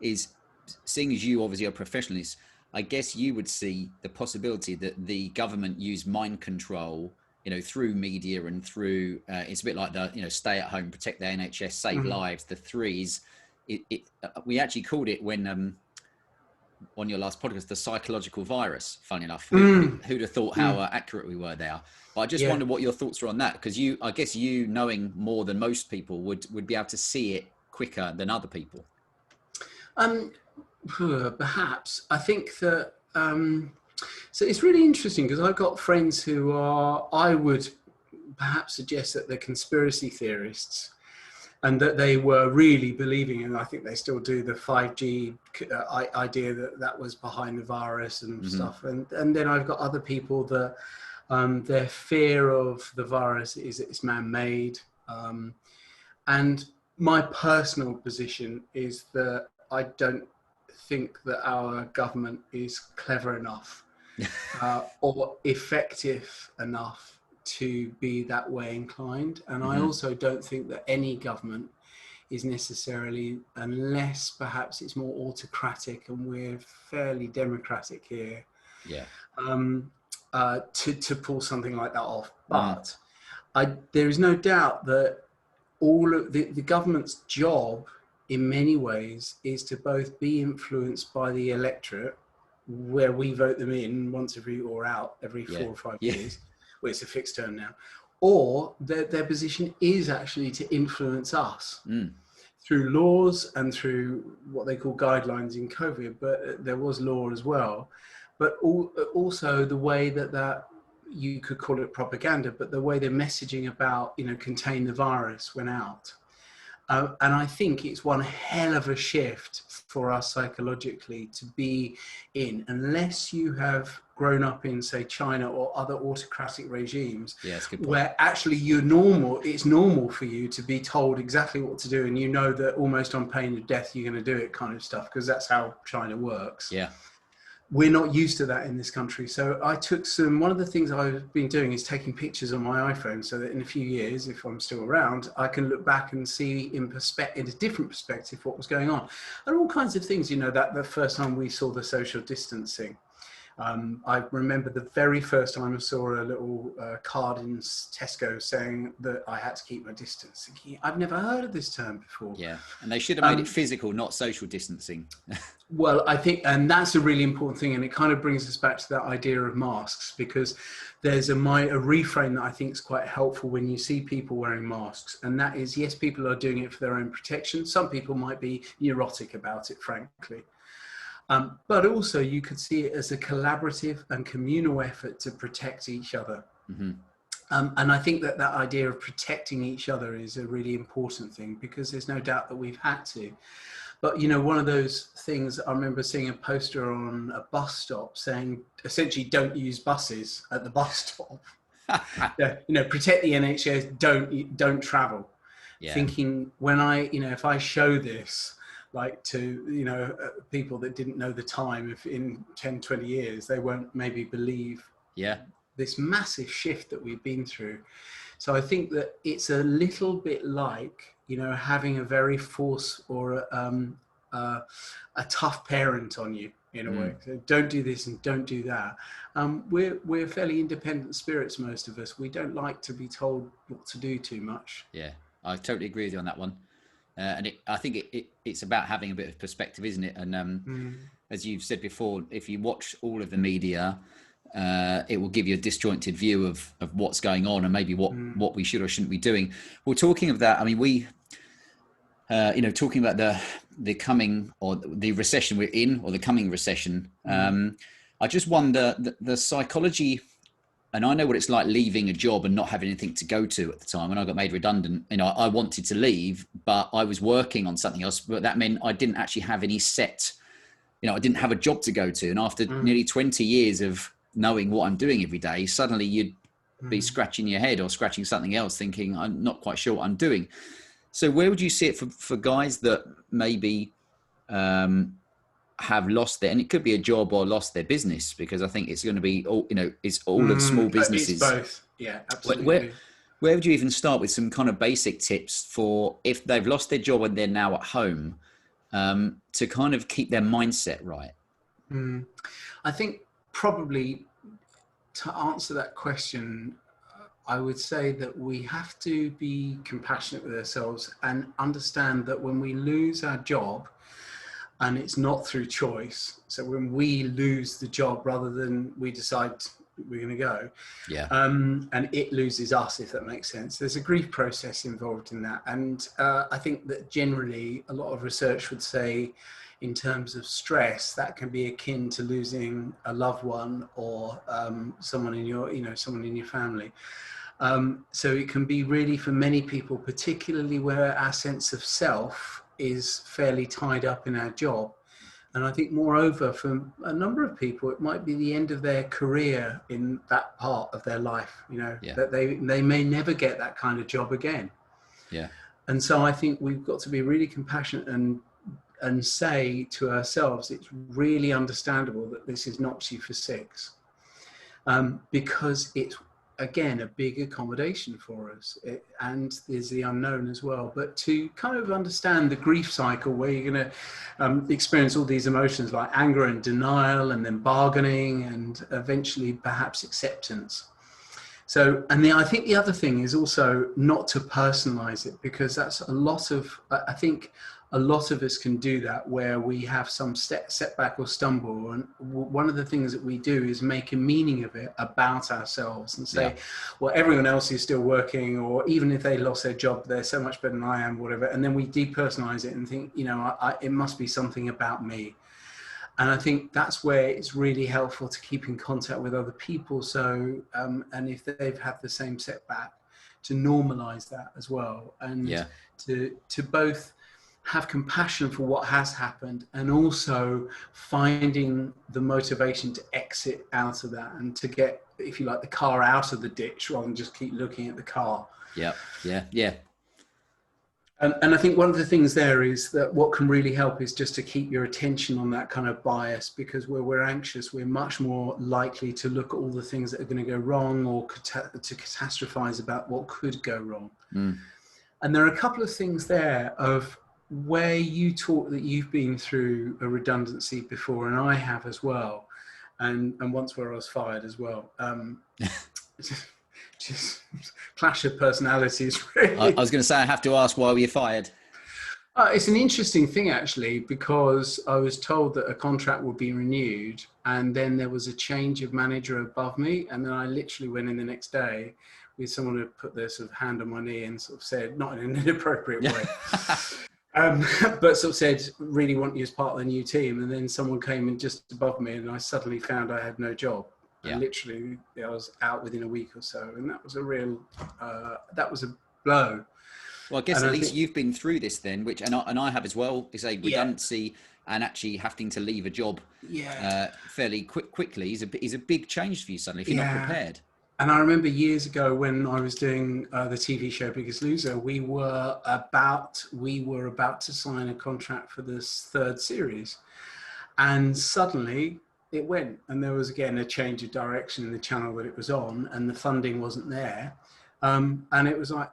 is seeing as you obviously are professionals, I guess you would see the possibility that the government use mind control, you know, through media and through, it's a bit like the, you know, stay at home, protect the NHS, save lives, the threes. We actually called it when, on your last podcast, the psychological virus, funny enough. Who'd have thought how accurate we were there? But I just wonder what your thoughts are on that, because I guess you knowing more than most people would be able to see it quicker than other people. Perhaps. I think that, so it's really interesting because I've got friends who are, I would perhaps suggest that they're conspiracy theorists, and that they were really believing, and I think they still do, the 5G idea that was behind the virus and stuff. And then I've got other people that their fear of the virus is that it's man-made. And my personal position is that I don't think that our government is clever enough or effective enough to be that way inclined. And I also don't think that any government is necessarily, unless perhaps it's more autocratic, and we're fairly democratic here, to pull something like that off. But there is no doubt that all of the government's job in many ways is to both be influenced by the electorate, where we vote them in once every, or out every 4 or 5 years. Well, it's a fixed term now, or their position is actually to influence us through laws and through what they call guidelines in COVID, but there was law as well. But also the way that you could call it propaganda, but the way they're messaging about, you know, contain the virus went out. And I think it's one hell of a shift for us psychologically to be in, unless you have grown up in, say, China or other autocratic regimes, where actually it's normal for you to be told exactly what to do, and you know that almost on pain of death you're going to do it, kind of stuff, because that's how China works. We're not used to that in this country. So I took one of the things I've been doing is taking pictures on my iPhone, so that in a few years, if I'm still around, I can look back and see in a different perspective what was going on. And all kinds of things, you know, that the first time we saw the social distancing. I remember the very first time I saw a little card in Tesco saying that I had to keep my distance. Thinking, I've never heard of this term before. And they should have made it physical, not social distancing. Well, I think, and that's a really important thing, and it kind of brings us back to that idea of masks, because there's a reframe that I think is quite helpful when you see people wearing masks, and that is, yes, people are doing it for their own protection. Some people might be neurotic about it, frankly. But also you could see it as a collaborative and communal effort to protect each other. And I think that idea of protecting each other is a really important thing, because there's no doubt that we've had to. But, you know, one of those things, I remember seeing a poster on a bus stop saying, essentially, don't use buses at the bus stop. You know, protect the NHS, don't travel. Thinking, when if I show this, like, to, you know, people that didn't know the time, if in 10, 20 years, they won't maybe believe this massive shift that we've been through. So I think that it's a little bit like, you know, having a very force or a tough parent on you, in a way. So don't do this and don't do that. We're fairly independent spirits, most of us. We don't like to be told what to do too much. Yeah, I totally agree with you on that one. And I think it's about having a bit of perspective, isn't it? And as you've said before, if you watch all of the media, it will give you a disjointed view of what's going on and maybe what we should or shouldn't be doing. Well, talking of that, I mean, talking about the coming or the recession we're in, or the coming recession, I just wonder the psychology. And I know what it's like leaving a job and not having anything to go to at the time. When I got made redundant, I wanted to leave, but I was working on something else. But that meant I didn't actually have any set, I didn't have a job to go to. And after nearly 20 years of knowing what I'm doing every day, suddenly you'd be scratching your head or scratching something else, thinking, I'm not quite sure what I'm doing. So where would you see it for guys that maybe have lost their, and it could be a job or lost their business, because I think it's going to be all, it's all of small businesses. It's both. Yeah, absolutely. Where would you even start with some kind of basic tips for if they've lost their job and they're now at home, to kind of keep their mindset right? I think probably to answer that question, I would say that we have to be compassionate with ourselves and understand that when we lose our job, and it's not through choice. So when we lose the job rather than we decide we're going to go, and it loses us, if that makes sense. There's a grief process involved in that. And I think that generally a lot of research would say in terms of stress, that can be akin to losing a loved one or someone in your family. So it can be really, for many people, particularly where our sense of self is fairly tied up in our job. And I think moreover, for a number of people, it might be the end of their career in that part of their life, that they may never get that kind of job again. Yeah. And so I think we've got to be really compassionate and say to ourselves, it's really understandable that this is knocks you for six, because it's, again, a big accommodation for us, and there's the unknown as well. But to kind of understand the grief cycle, where you're going to experience all these emotions like anger and denial, and then bargaining, and eventually perhaps acceptance. So, and I think the other thing is also not to personalize it, because that's I think a lot of us can do that, where we have some setback or stumble. And one of the things that we do is make a meaning of it about ourselves and say, well, everyone else is still working, or even if they lost their job, they're so much better than I am, whatever. And then we depersonalize it and think, it must be something about me. And I think that's where it's really helpful to keep in contact with other people. So, and if they've had the same setback, to normalize that as well. And to both have compassion for what has happened, and also finding the motivation to exit out of that, and to get, if you like, the car out of the ditch rather than just keep looking at the car. Yeah. And I think one of the things there is that what can really help is just to keep your attention on that kind of bias, because where we're anxious, we're much more likely to look at all the things that are going to go wrong, or to catastrophize about what could go wrong. And there are a couple of things there of where you talk that you've been through a redundancy before, and I have as well, and once where I was fired as well. Just clash of personalities, really. I was going to say, I have to ask, why were you fired? It's an interesting thing, actually, because I was told that a contract would be renewed, and then there was a change of manager above me, and then I literally went in the next day with someone who put their sort of hand on my knee and sort of said, not in an inappropriate way, but sort of said, really want you as part of the new team. And then someone came in just above me, and I suddenly found I had no job. And literally, I was out within a week or so, and that was a real, that was a blow. Well, I guess at least you've been through this then, which, and I have as well, is a redundancy and actually having to leave a job fairly quickly is a big change for you suddenly if you're not prepared. And I remember years ago when I was doing the TV show Biggest Loser, we were about to sign a contract for this third series, and suddenly it went, and there was again a change of direction in the channel that it was on, and the funding wasn't there, and it was like,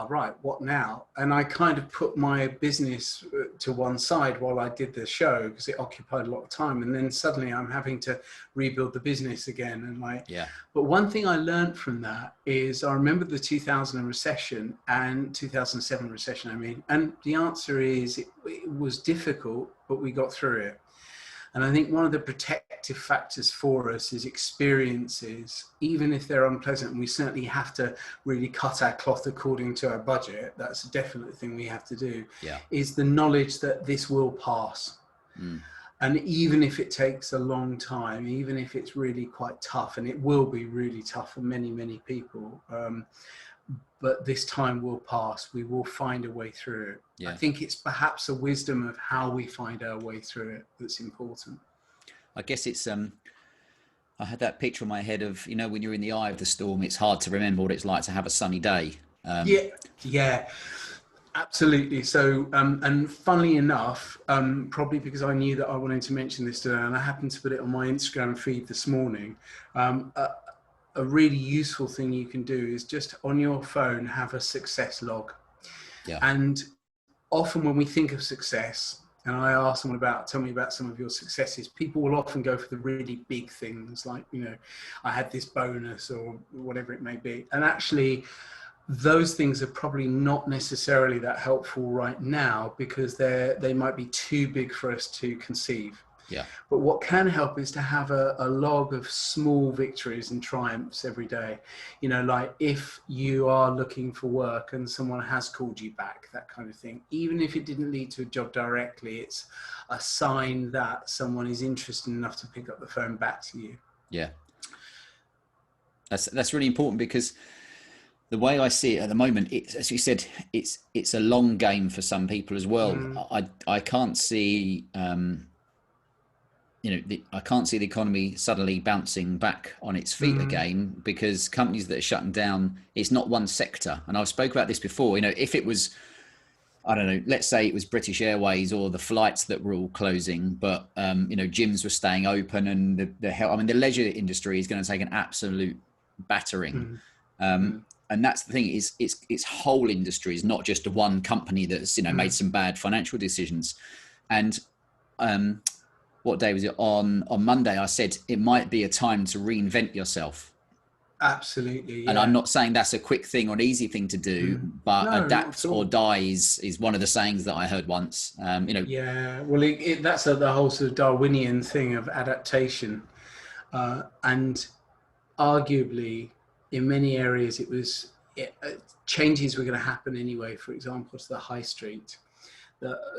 right, what now? And I kind of put my business to one side while I did the show, because it occupied a lot of time. And then suddenly I'm having to rebuild the business again. And but one thing I learned from that is, I remember the 2000 recession and 2007 recession, and the answer is it was difficult, but we got through it. And I think one of the protective factors for us is experiences, even if they're unpleasant, and we certainly have to really cut our cloth according to our budget. That's a definite thing we have to do, is the knowledge that this will pass. And even if it takes a long time, even if it's really quite tough, and it will be really tough for many, many people, but this time will pass. We will find a way through it. Yeah. I think it's perhaps a wisdom of how we find our way through it that's important. I guess it's, I had that picture in my head of, you know, when you're in the eye of the storm, it's hard to remember what it's like to have a sunny day. Yeah, absolutely. So, and funnily enough, probably because I knew that I wanted to mention this today, and I happened to put it on my Instagram feed this morning, a really useful thing you can do is just on your phone, have a success log. Yeah. And often when we think of success, and I ask someone tell me about some of your successes, people will often go for the really big things like, you know, I had this bonus or whatever it may be. And actually, those things are probably not necessarily that helpful right now because they might be too big for us to conceive. Yeah. But what can help is to have a log of small victories and triumphs every day. You know, like if you are looking for work and someone has called you back, that kind of thing. Even if it didn't lead to a job directly, it's a sign that someone is interested enough to pick up the phone back to you. Yeah. That's really important because the way I see it at the moment, it's, as you said, it's a long game for some people as well. I can't see, I can't see the economy suddenly bouncing back on its feet again because companies that are shutting down, it's not one sector. And I've spoke about this before, you know, if it was, I don't know, let's say it was British Airways or the flights that were all closing, but, gyms were staying open and the leisure industry is going to take an absolute battering. And that's the thing is it's whole industries, not just one company that's, made some bad financial decisions. And, what day was it? On Monday, I said it might be a time to reinvent yourself. Absolutely. Yeah. And I'm not saying that's a quick thing or an easy thing to do, but adapt or die is one of the sayings that I heard once. Yeah, well, that's the whole sort of Darwinian thing of adaptation. And arguably, in many areas, changes were going to happen anyway. For example, to the high street.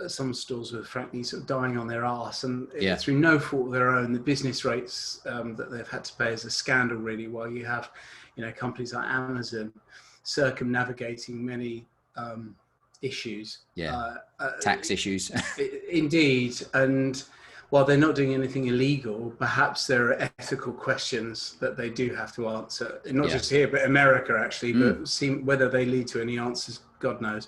Some stores were frankly sort of dying on their arse and through no fault of their own. The business rates that they've had to pay is a scandal really, while you have companies like Amazon circumnavigating many issues, tax issues. Indeed. And while they're not doing anything illegal, perhaps there are ethical questions that they do have to answer, not just here but America actually, but whether they lead to any answers, God knows.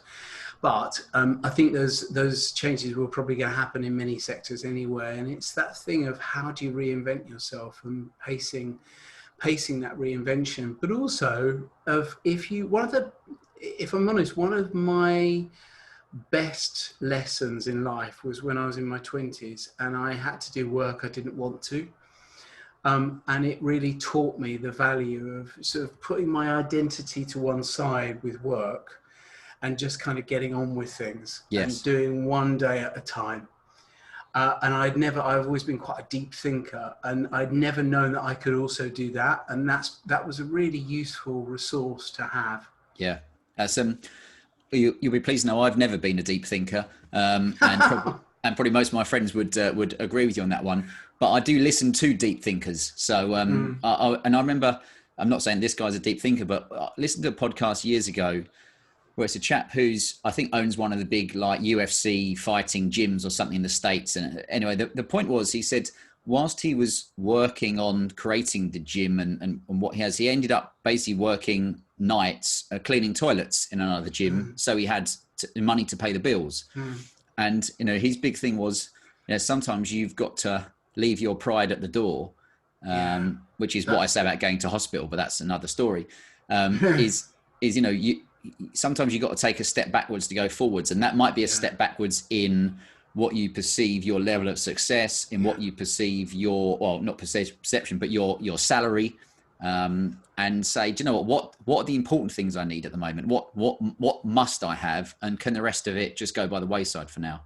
But I think those changes will probably going to happen in many sectors anyway. And it's that thing of how do you reinvent yourself and pacing that reinvention, but also if I'm honest, one of my best lessons in life was when I was in my 20s and I had to do work I didn't want to. And it really taught me the value of sort of putting my identity to one side with work and just kind of getting on with things and doing one day at a time. And I've always been quite a deep thinker and I'd never known that I could also do that. And that was a really useful resource to have. Yeah. You'll be pleased to know I've never been a deep thinker. And probably most of my friends would agree with you on that one, but I do listen to deep thinkers. So, I remember, I'm not saying this guy's a deep thinker, but I listened to a podcast years ago where it's a chap who's, I think, owns one of the big like UFC fighting gyms or something in the States. And anyway, the point was, he said, whilst he was working on creating the gym and what he has, he ended up basically working nights cleaning toilets in another gym. So he had money to pay the bills. And, his big thing was, sometimes you've got to leave your pride at the door, which is what I say about going to hospital, but that's another story, sometimes you've got to take a step backwards to go forwards. And that might be a step backwards in what you perceive your level of success, in what you perceive not perception, but your salary, and say, do you know what are the important things I need at the moment? What must I have? And can the rest of it just go by the wayside for now?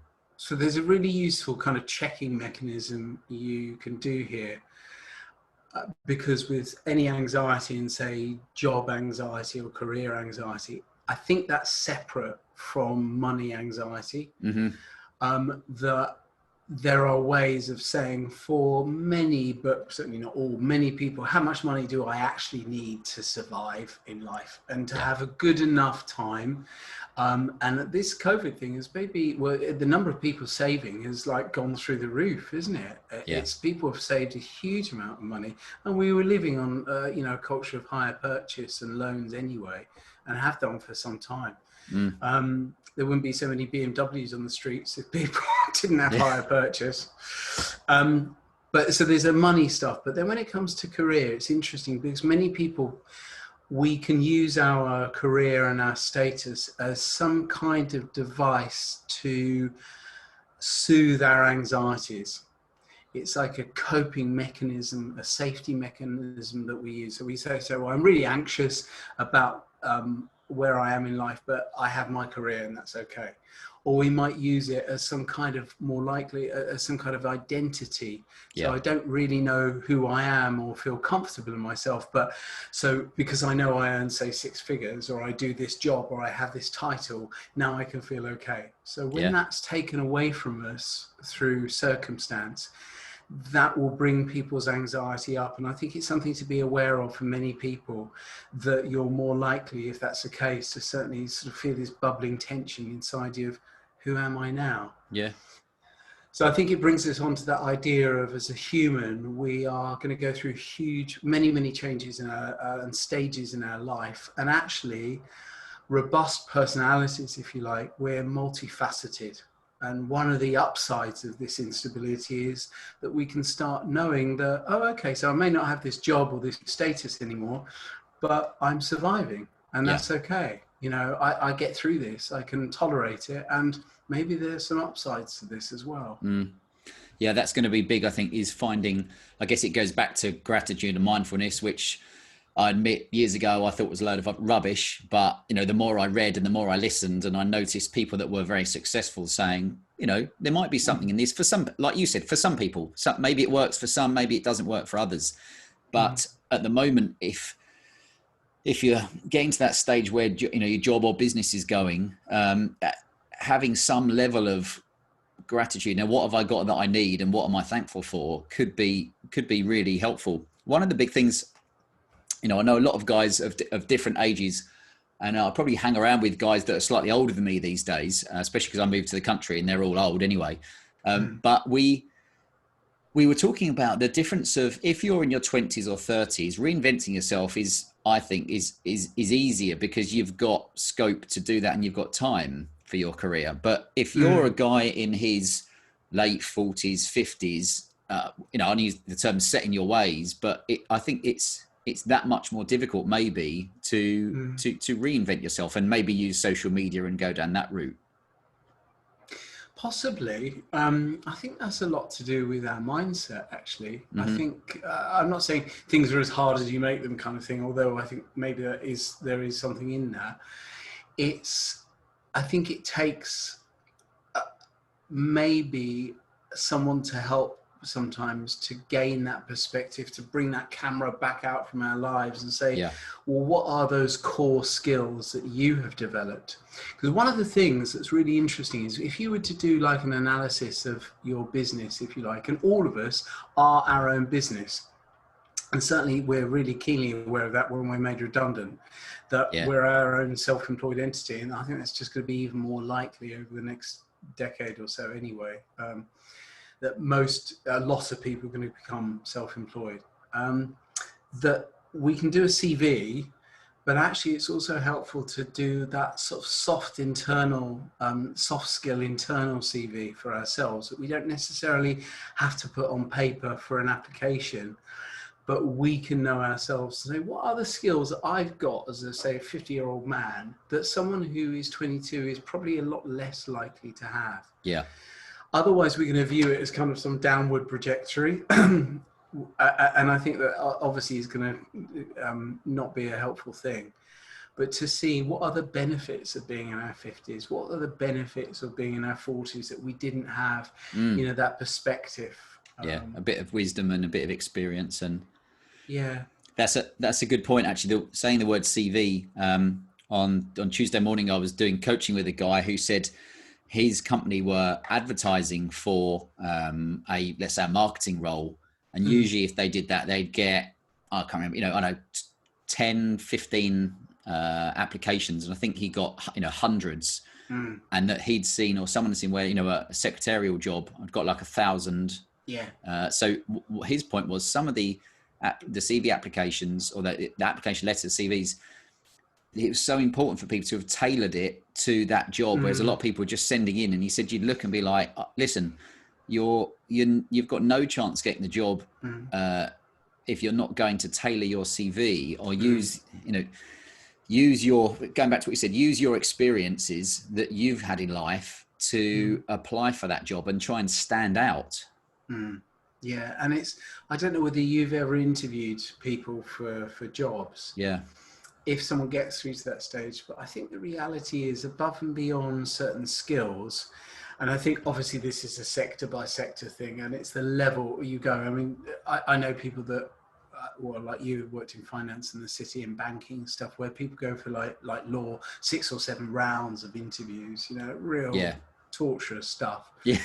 So there's a really useful kind of checking mechanism you can do here. Because with any anxiety and say job anxiety or career anxiety, I think that's separate from money anxiety. That there are ways of saying for many, but certainly not all, many people, how much money do I actually need to survive in life and to have a good enough time? And this COVID thing is maybe, well, the number of people saving has like gone through the roof, isn't it? It's people have saved a huge amount of money, and we were living on, a culture of hire purchase and loans anyway, and have done for some time. There wouldn't be so many BMWs on the streets if people didn't have hire purchase. But so there's a money stuff. But then when it comes to career, it's interesting because many people, we can use our career and our status as some kind of device to soothe our anxieties. It's like a coping mechanism, a safety mechanism that we use. So we say, well, I'm really anxious about where I am in life, but I have my career and that's okay. Or we might use it as some kind of more likely, as some kind of identity. So I don't really know who I am or feel comfortable in myself, but so because I know I earn, say, 6 figures, or I do this job, or I have this title, now I can feel okay. So when that's taken away from us through circumstance, that will bring people's anxiety up. And I think it's something to be aware of for many people, that you're more likely, if that's the case, to certainly sort of feel this bubbling tension inside you of, who am I now? So I think it brings us on to that idea of, as a human, we are going to go through many changes in our and stages in our life. And actually, robust personalities, if you like, we're multifaceted. And one of the upsides of this instability is that we can start knowing that, oh, okay, so I may not have this job or this status anymore, but I'm surviving, and that's okay. I get through this, I can tolerate it, and maybe there's some upsides to this as well. Yeah, that's going to be big, I think, is finding, I guess it goes back to gratitude and mindfulness, which I admit years ago I thought was a load of rubbish, but the more I read and the more I listened, and I noticed people that were very successful saying, there might be something in this for some, like you said, for some people. Maybe it works for some, maybe it doesn't work for others. But at the moment, if you're getting to that stage where your job or business is going, having some level of gratitude. Now, what have I got that I need, and what am I thankful for? Could be really helpful. One of the big things. I know a lot of guys of different ages, and I probably hang around with guys that are slightly older than me these days, especially because I moved to the country and they're all old anyway. But we were talking about the difference of, if you're in your 20s or 30s, reinventing yourself I think is easier because you've got scope to do that and you've got time for your career. But if you're a guy in his late 40s, 50s, I use the term set in your ways, but I think it's that much more difficult maybe to reinvent yourself and maybe use social media and go down that route. Possibly. I think that's a lot to do with our mindset, actually. I think, I'm not saying things are as hard as you make them kind of thing, although I think maybe there is something in that. I think it takes maybe someone to help sometimes to gain that perspective, to bring that camera back out from our lives and say, well, what are those core skills that you have developed? Because one of the things that's really interesting is, if you were to do like an analysis of your business, if you like, and all of us are our own business, and certainly we're really keenly aware of that when we're made redundant, that we're our own self-employed entity. And I think that's just going to be even more likely over the next decade or so anyway. That a lot of people are going to become self-employed. That we can do a CV, but actually it's also helpful to do that sort of soft skill internal CV for ourselves, that we don't necessarily have to put on paper for an application, but we can know ourselves and say, what are the skills that I've got as a, say, a 50-year-old man that someone who is 22 is probably a lot less likely to have. Otherwise, we're going to view it as kind of some downward trajectory. And I think that obviously is going to not be a helpful thing. but to see what are the benefits of being in our 50s, what are the benefits of being in our 40s that we didn't have, that perspective. A bit of wisdom and a bit of experience. And yeah, that's a good point, actually. Saying the word CV, on Tuesday morning, I was doing coaching with a guy who said his company were advertising for let's say a marketing role. And usually if they did that, they'd get, I can't remember, I know 10, 15 applications. And I think he got, hundreds. And that he'd seen, or someone had seen where, a secretarial job, I'd got like 1,000. Yeah. So his point was some of the CV applications, or the application letters, CVs, it was so important for people to have tailored it to that job. Whereas a lot of people were just sending in, and he said, you'd look and be like, listen, you've got no chance getting the job if you're not going to tailor your CV or use your, going back to what you said, use your experiences that you've had in life to apply for that job and try and stand out. Yeah. And I don't know whether you've ever interviewed people for jobs. Yeah. If someone gets through to that stage, but I think the reality is above and beyond certain skills. And I think obviously this is a sector by sector thing, and it's the level you go. I mean, I know people that, like you, worked in finance in the city and banking and stuff, where people go for like law, 6 or 7 rounds of interviews, real torturous stuff. Yeah.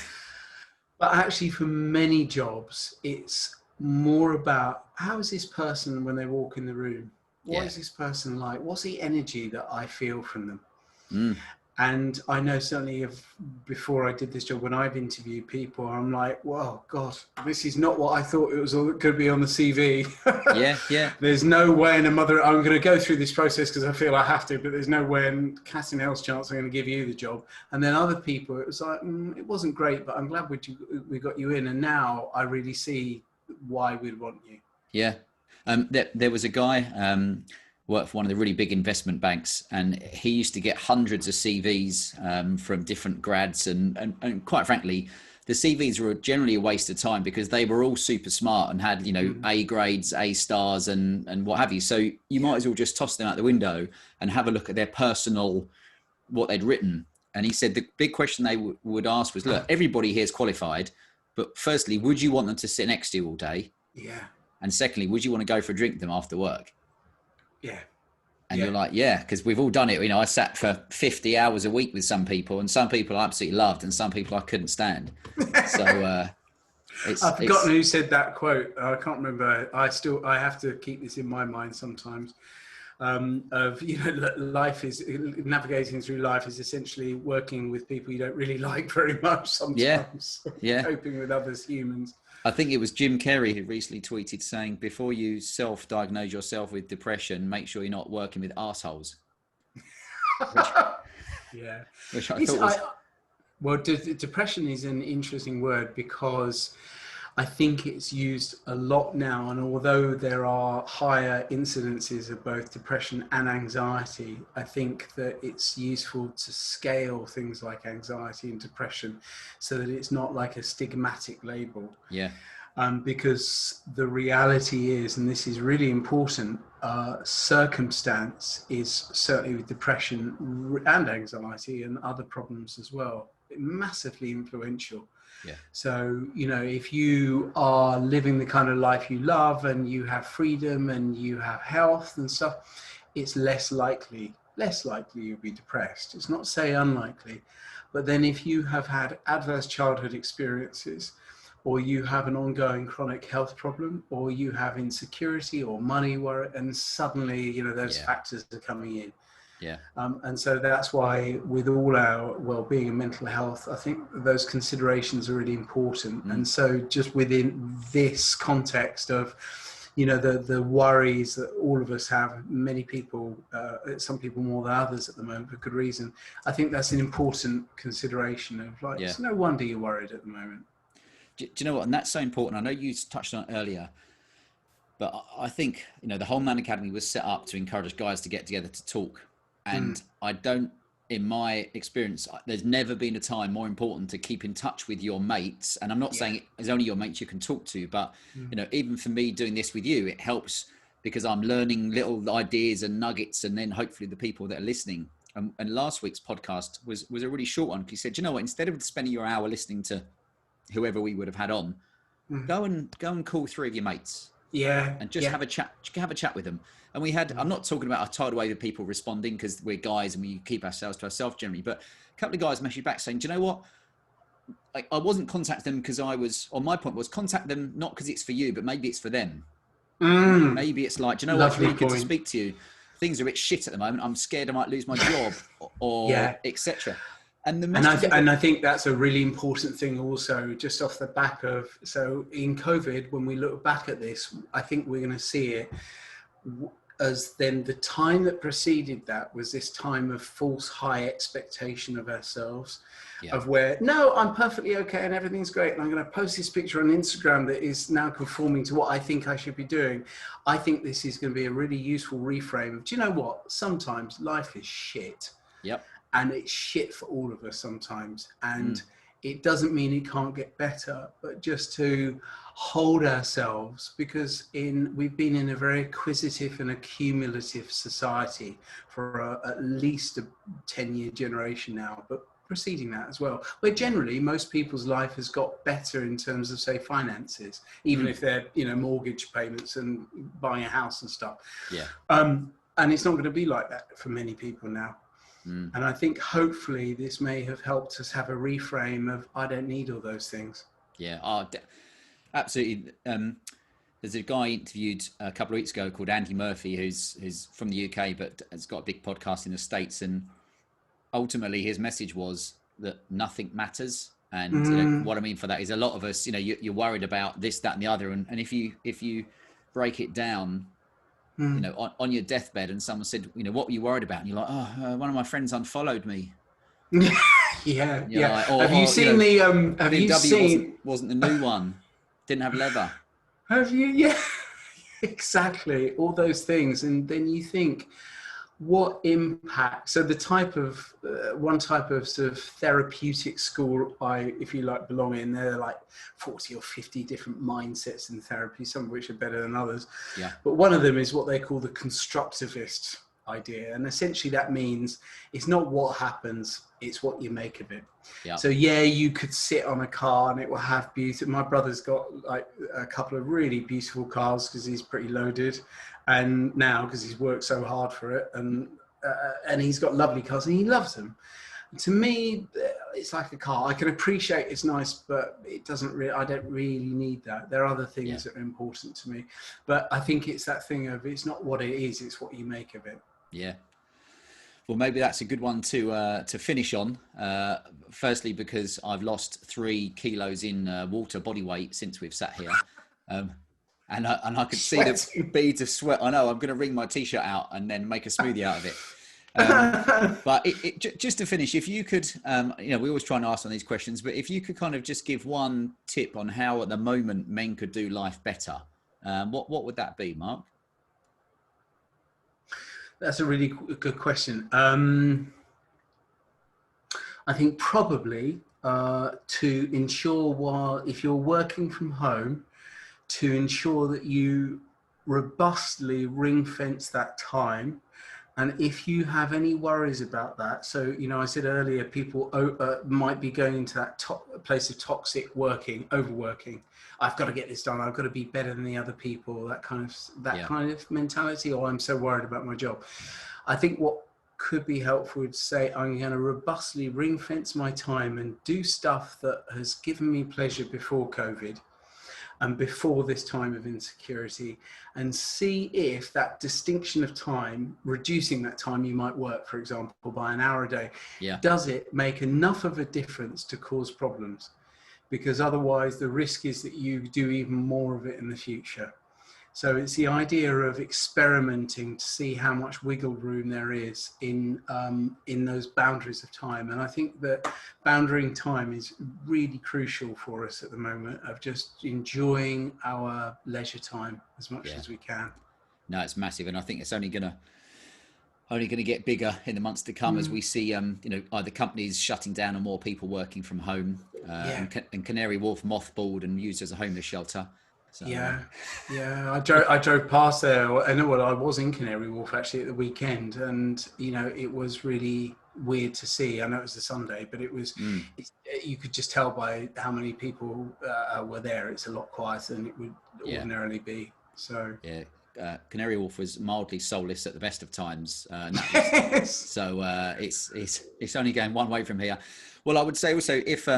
But actually for many jobs, it's more about how is this person when they walk in the room? What is this person like? What's the energy that I feel from them? And I know certainly before I did this job, when I've interviewed people, I'm like, well, God, this is not what I thought it was going to be on the CV. Yeah. There's no way in I'm going to go through this process because I feel I have to, but there's no way in casting hell's chance I'm going to give you the job. And then other people, it was like, it wasn't great, but I'm glad we got you in. And now I really see why we'd want you. Yeah. There was a guy worked for one of the really big investment banks, and he used to get hundreds of CVs from different grads, and quite frankly, the CVs were generally a waste of time because they were all super smart and had A grades, A stars, and what have you. So you might as well just toss them out the window and have a look at their personal, what they'd written. And he said the big question they would ask was, look, everybody here is qualified, but firstly, would you want them to sit next to you all day? Yeah. And secondly, would you want to go for a drink with them after work? Yeah. And you're like, yeah, because we've all done it. I sat for 50 hours a week with some people, and some people I absolutely loved, and some people I couldn't stand. So I've forgotten who said that quote. I can't remember. I have to keep this in my mind sometimes. Life is navigating through life is essentially working with people you don't really like very much sometimes. Yeah. Coping with others, humans. I think it was Jim Carrey who recently tweeted saying, before you self-diagnose yourself with depression, make sure you're not working with arseholes. Which I thought was... depression is an interesting word because I think it's used a lot now. And although there are higher incidences of both depression and anxiety, I think that it's useful to scale things like anxiety and depression so that it's not like a stigmatic label. Yeah. Because the reality is, and this is really important, circumstance is certainly with depression and anxiety and other problems as well, massively influential. Yeah. So, if you are living the kind of life you love and you have freedom and you have health and stuff, it's less likely you'll be depressed. It's not to say unlikely, but then if you have had adverse childhood experiences, or you have an ongoing chronic health problem, or you have insecurity or money worry, and suddenly, those factors are coming in. Yeah. And so that's why with all our well-being and mental health, I think those considerations are really important. And so just within this context of, the worries that all of us have, many people, some people more than others at the moment for good reason, I think that's an important consideration of it's no wonder you're worried at the moment. Do you know what? And that's so important. I know you touched on it earlier, but I think, the whole Man Academy was set up to encourage guys to get together to talk. And I don't, in my experience, there's never been a time more important to keep in touch with your mates. And I'm not saying it's only your mates you can talk to, but, even for me doing this with you, it helps because I'm learning little ideas and nuggets, and then hopefully the people that are listening. And last week's podcast was a really short one. He said, you know what, instead of spending your hour listening to whoever we would have had on, go and call 3 of your mates. And just have a chat with them. And we had, I'm not talking about a tidal wave of people responding because we're guys and we keep ourselves to ourselves generally, but a couple of guys messaged back saying, do you know what? I wasn't contacting them because I was, or my point was, contact them not because it's for you, but maybe it's for them. Maybe it's like, do you know what? It's really good to speak to you. Things are a bit shit at the moment. I'm scared I might lose my job or etc. And I think that's a really important thing also, just off the back of, so in COVID, when we look back at this, I think we're going to see it as then the time that preceded that was this time of false high expectation of ourselves, of where, no, I'm perfectly okay and everything's great, and I'm going to post this picture on Instagram that is now conforming to what I think I should be doing. I think this is going to be a really useful reframe of, do you know what? Sometimes life is shit. And it's shit for all of us sometimes. And it doesn't mean it can't get better, but just to hold ourselves, because we've been in a very acquisitive and accumulative society for at least a 10-year generation now, but preceding that as well, where generally most people's life has got better in terms of, say, finances, even if they're, mortgage payments and buying a house and stuff. And it's not going to be like that for many people now. And I think hopefully this may have helped us have a reframe of, I don't need all those things. Absolutely. There's a guy interviewed a couple of weeks ago called Andy Murphy, who's from the UK, but has got a big podcast in the States. And ultimately his message was that nothing matters. And what I mean for that is a lot of us, you're worried about this, that, and the other. And if you break it down, on your deathbed, and someone said, what were you worried about? And you're like, one of my friends unfollowed me. Like, have you seen the have BMW you seen wasn't the new one, didn't have leather. Have you? Exactly, all those things. And then you think, what impact? So the type of one type of sort of therapeutic school I, if you like, belong in, there are like 40 or 50 different mindsets in therapy, some of which are better than others. But one of them is what they call the constructivist idea. And essentially that means it's not what happens, it's what you make of it. So you could sit on a car and it will have beauty. My brother's got like a couple of really beautiful cars because he's pretty loaded, and now because he's worked so hard for it, and he's got lovely cars and he loves them. To me, it's like a car. I can appreciate it's nice, but it doesn't really, I don't really need that. There are other things that are important to me, but I think it's that thing of, it's not what it is, it's what you make of it. Well, maybe that's a good one to finish on. Firstly, because I've lost 3 kilos in water body weight since we've sat here. And I could see the beads of sweat. I know, I'm going to wring my t-shirt out and then make a smoothie out of it. But just to finish, if you could, we always try and ask on these questions, but if you could kind of just give one tip on how at the moment men could do life better, what would that be, Mark? That's a really good question. I think probably to ensure, if you're working from home, to ensure that you robustly ring fence that time. And if you have any worries about that, so, I said earlier, people might be going into that place of toxic working, overworking. I've got to get this done. I've got to be better than the other people, that kind of mentality, or I'm so worried about my job. I think what could be helpful would say, I'm going to robustly ring fence my time and do stuff that has given me pleasure before COVID and before this time of insecurity, and see if that distinction of time, reducing that time you might work, for example, by an hour a day, does it make enough of a difference to cause problems? Because otherwise the risk is that you do even more of it in the future. So it's the idea of experimenting to see how much wiggle room there is in those boundaries of time. And I think that boundarying time is really crucial for us at the moment, of just enjoying our leisure time as much as we can. No, it's massive. And I think it's only going to get bigger in the months to come as we see, either companies shutting down or more people working from home, and Canary Wharf mothballed and used as a homeless shelter. So, yeah. I drove past there, and well, I was in Canary Wharf actually at the weekend, and it was really weird to see. I know it was a Sunday, but you could just tell by how many people were there. It's a lot quieter than it would ordinarily be. So yeah. Canary Wharf was mildly soulless at the best of times. yes. So it's only going one way from here. Well, I would say also if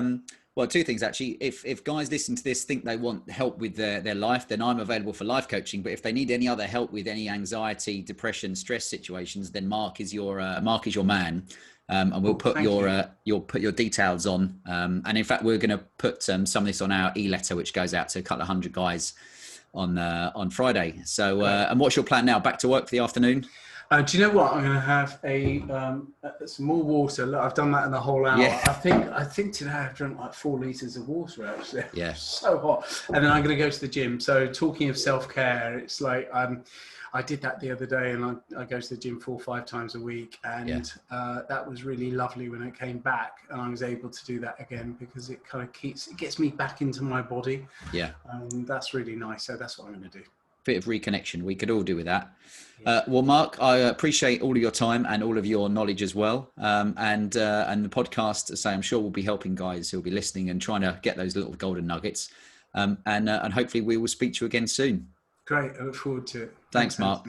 well, two things actually. If guys listen to this think they want help with their life, then I'm available for life coaching. But if they need any other help with any anxiety, depression, stress situations, then Mark is your man. And we'll put you'll put your details on. And in fact, we're going to put some of this on our e-letter, which goes out to a couple of hundred guys on Friday. So, and what's your plan now? Back to work for the afternoon? Do you know what? I'm going to have some more water. Look, I've done that in the whole hour. Yeah. I think today I've drunk like 4 litres of water actually. Yeah. So hot. And then I'm going to go to the gym. So talking of self-care, it's like I did that the other day, and I go to the gym 4 or 5 times a week, and that was really lovely when I came back, and I was able to do that again because it kind of gets me back into my body. Yeah. And that's really nice. So that's what I'm going to do. Bit of reconnection we could all do with that. Well, Mark, I appreciate all of your time and all of your knowledge as well. And the podcast, so I'm sure we'll be helping guys who'll be listening and trying to get those little golden nuggets. And hopefully we will speak to you again soon. Great. I look forward to it. Thanks, Mark.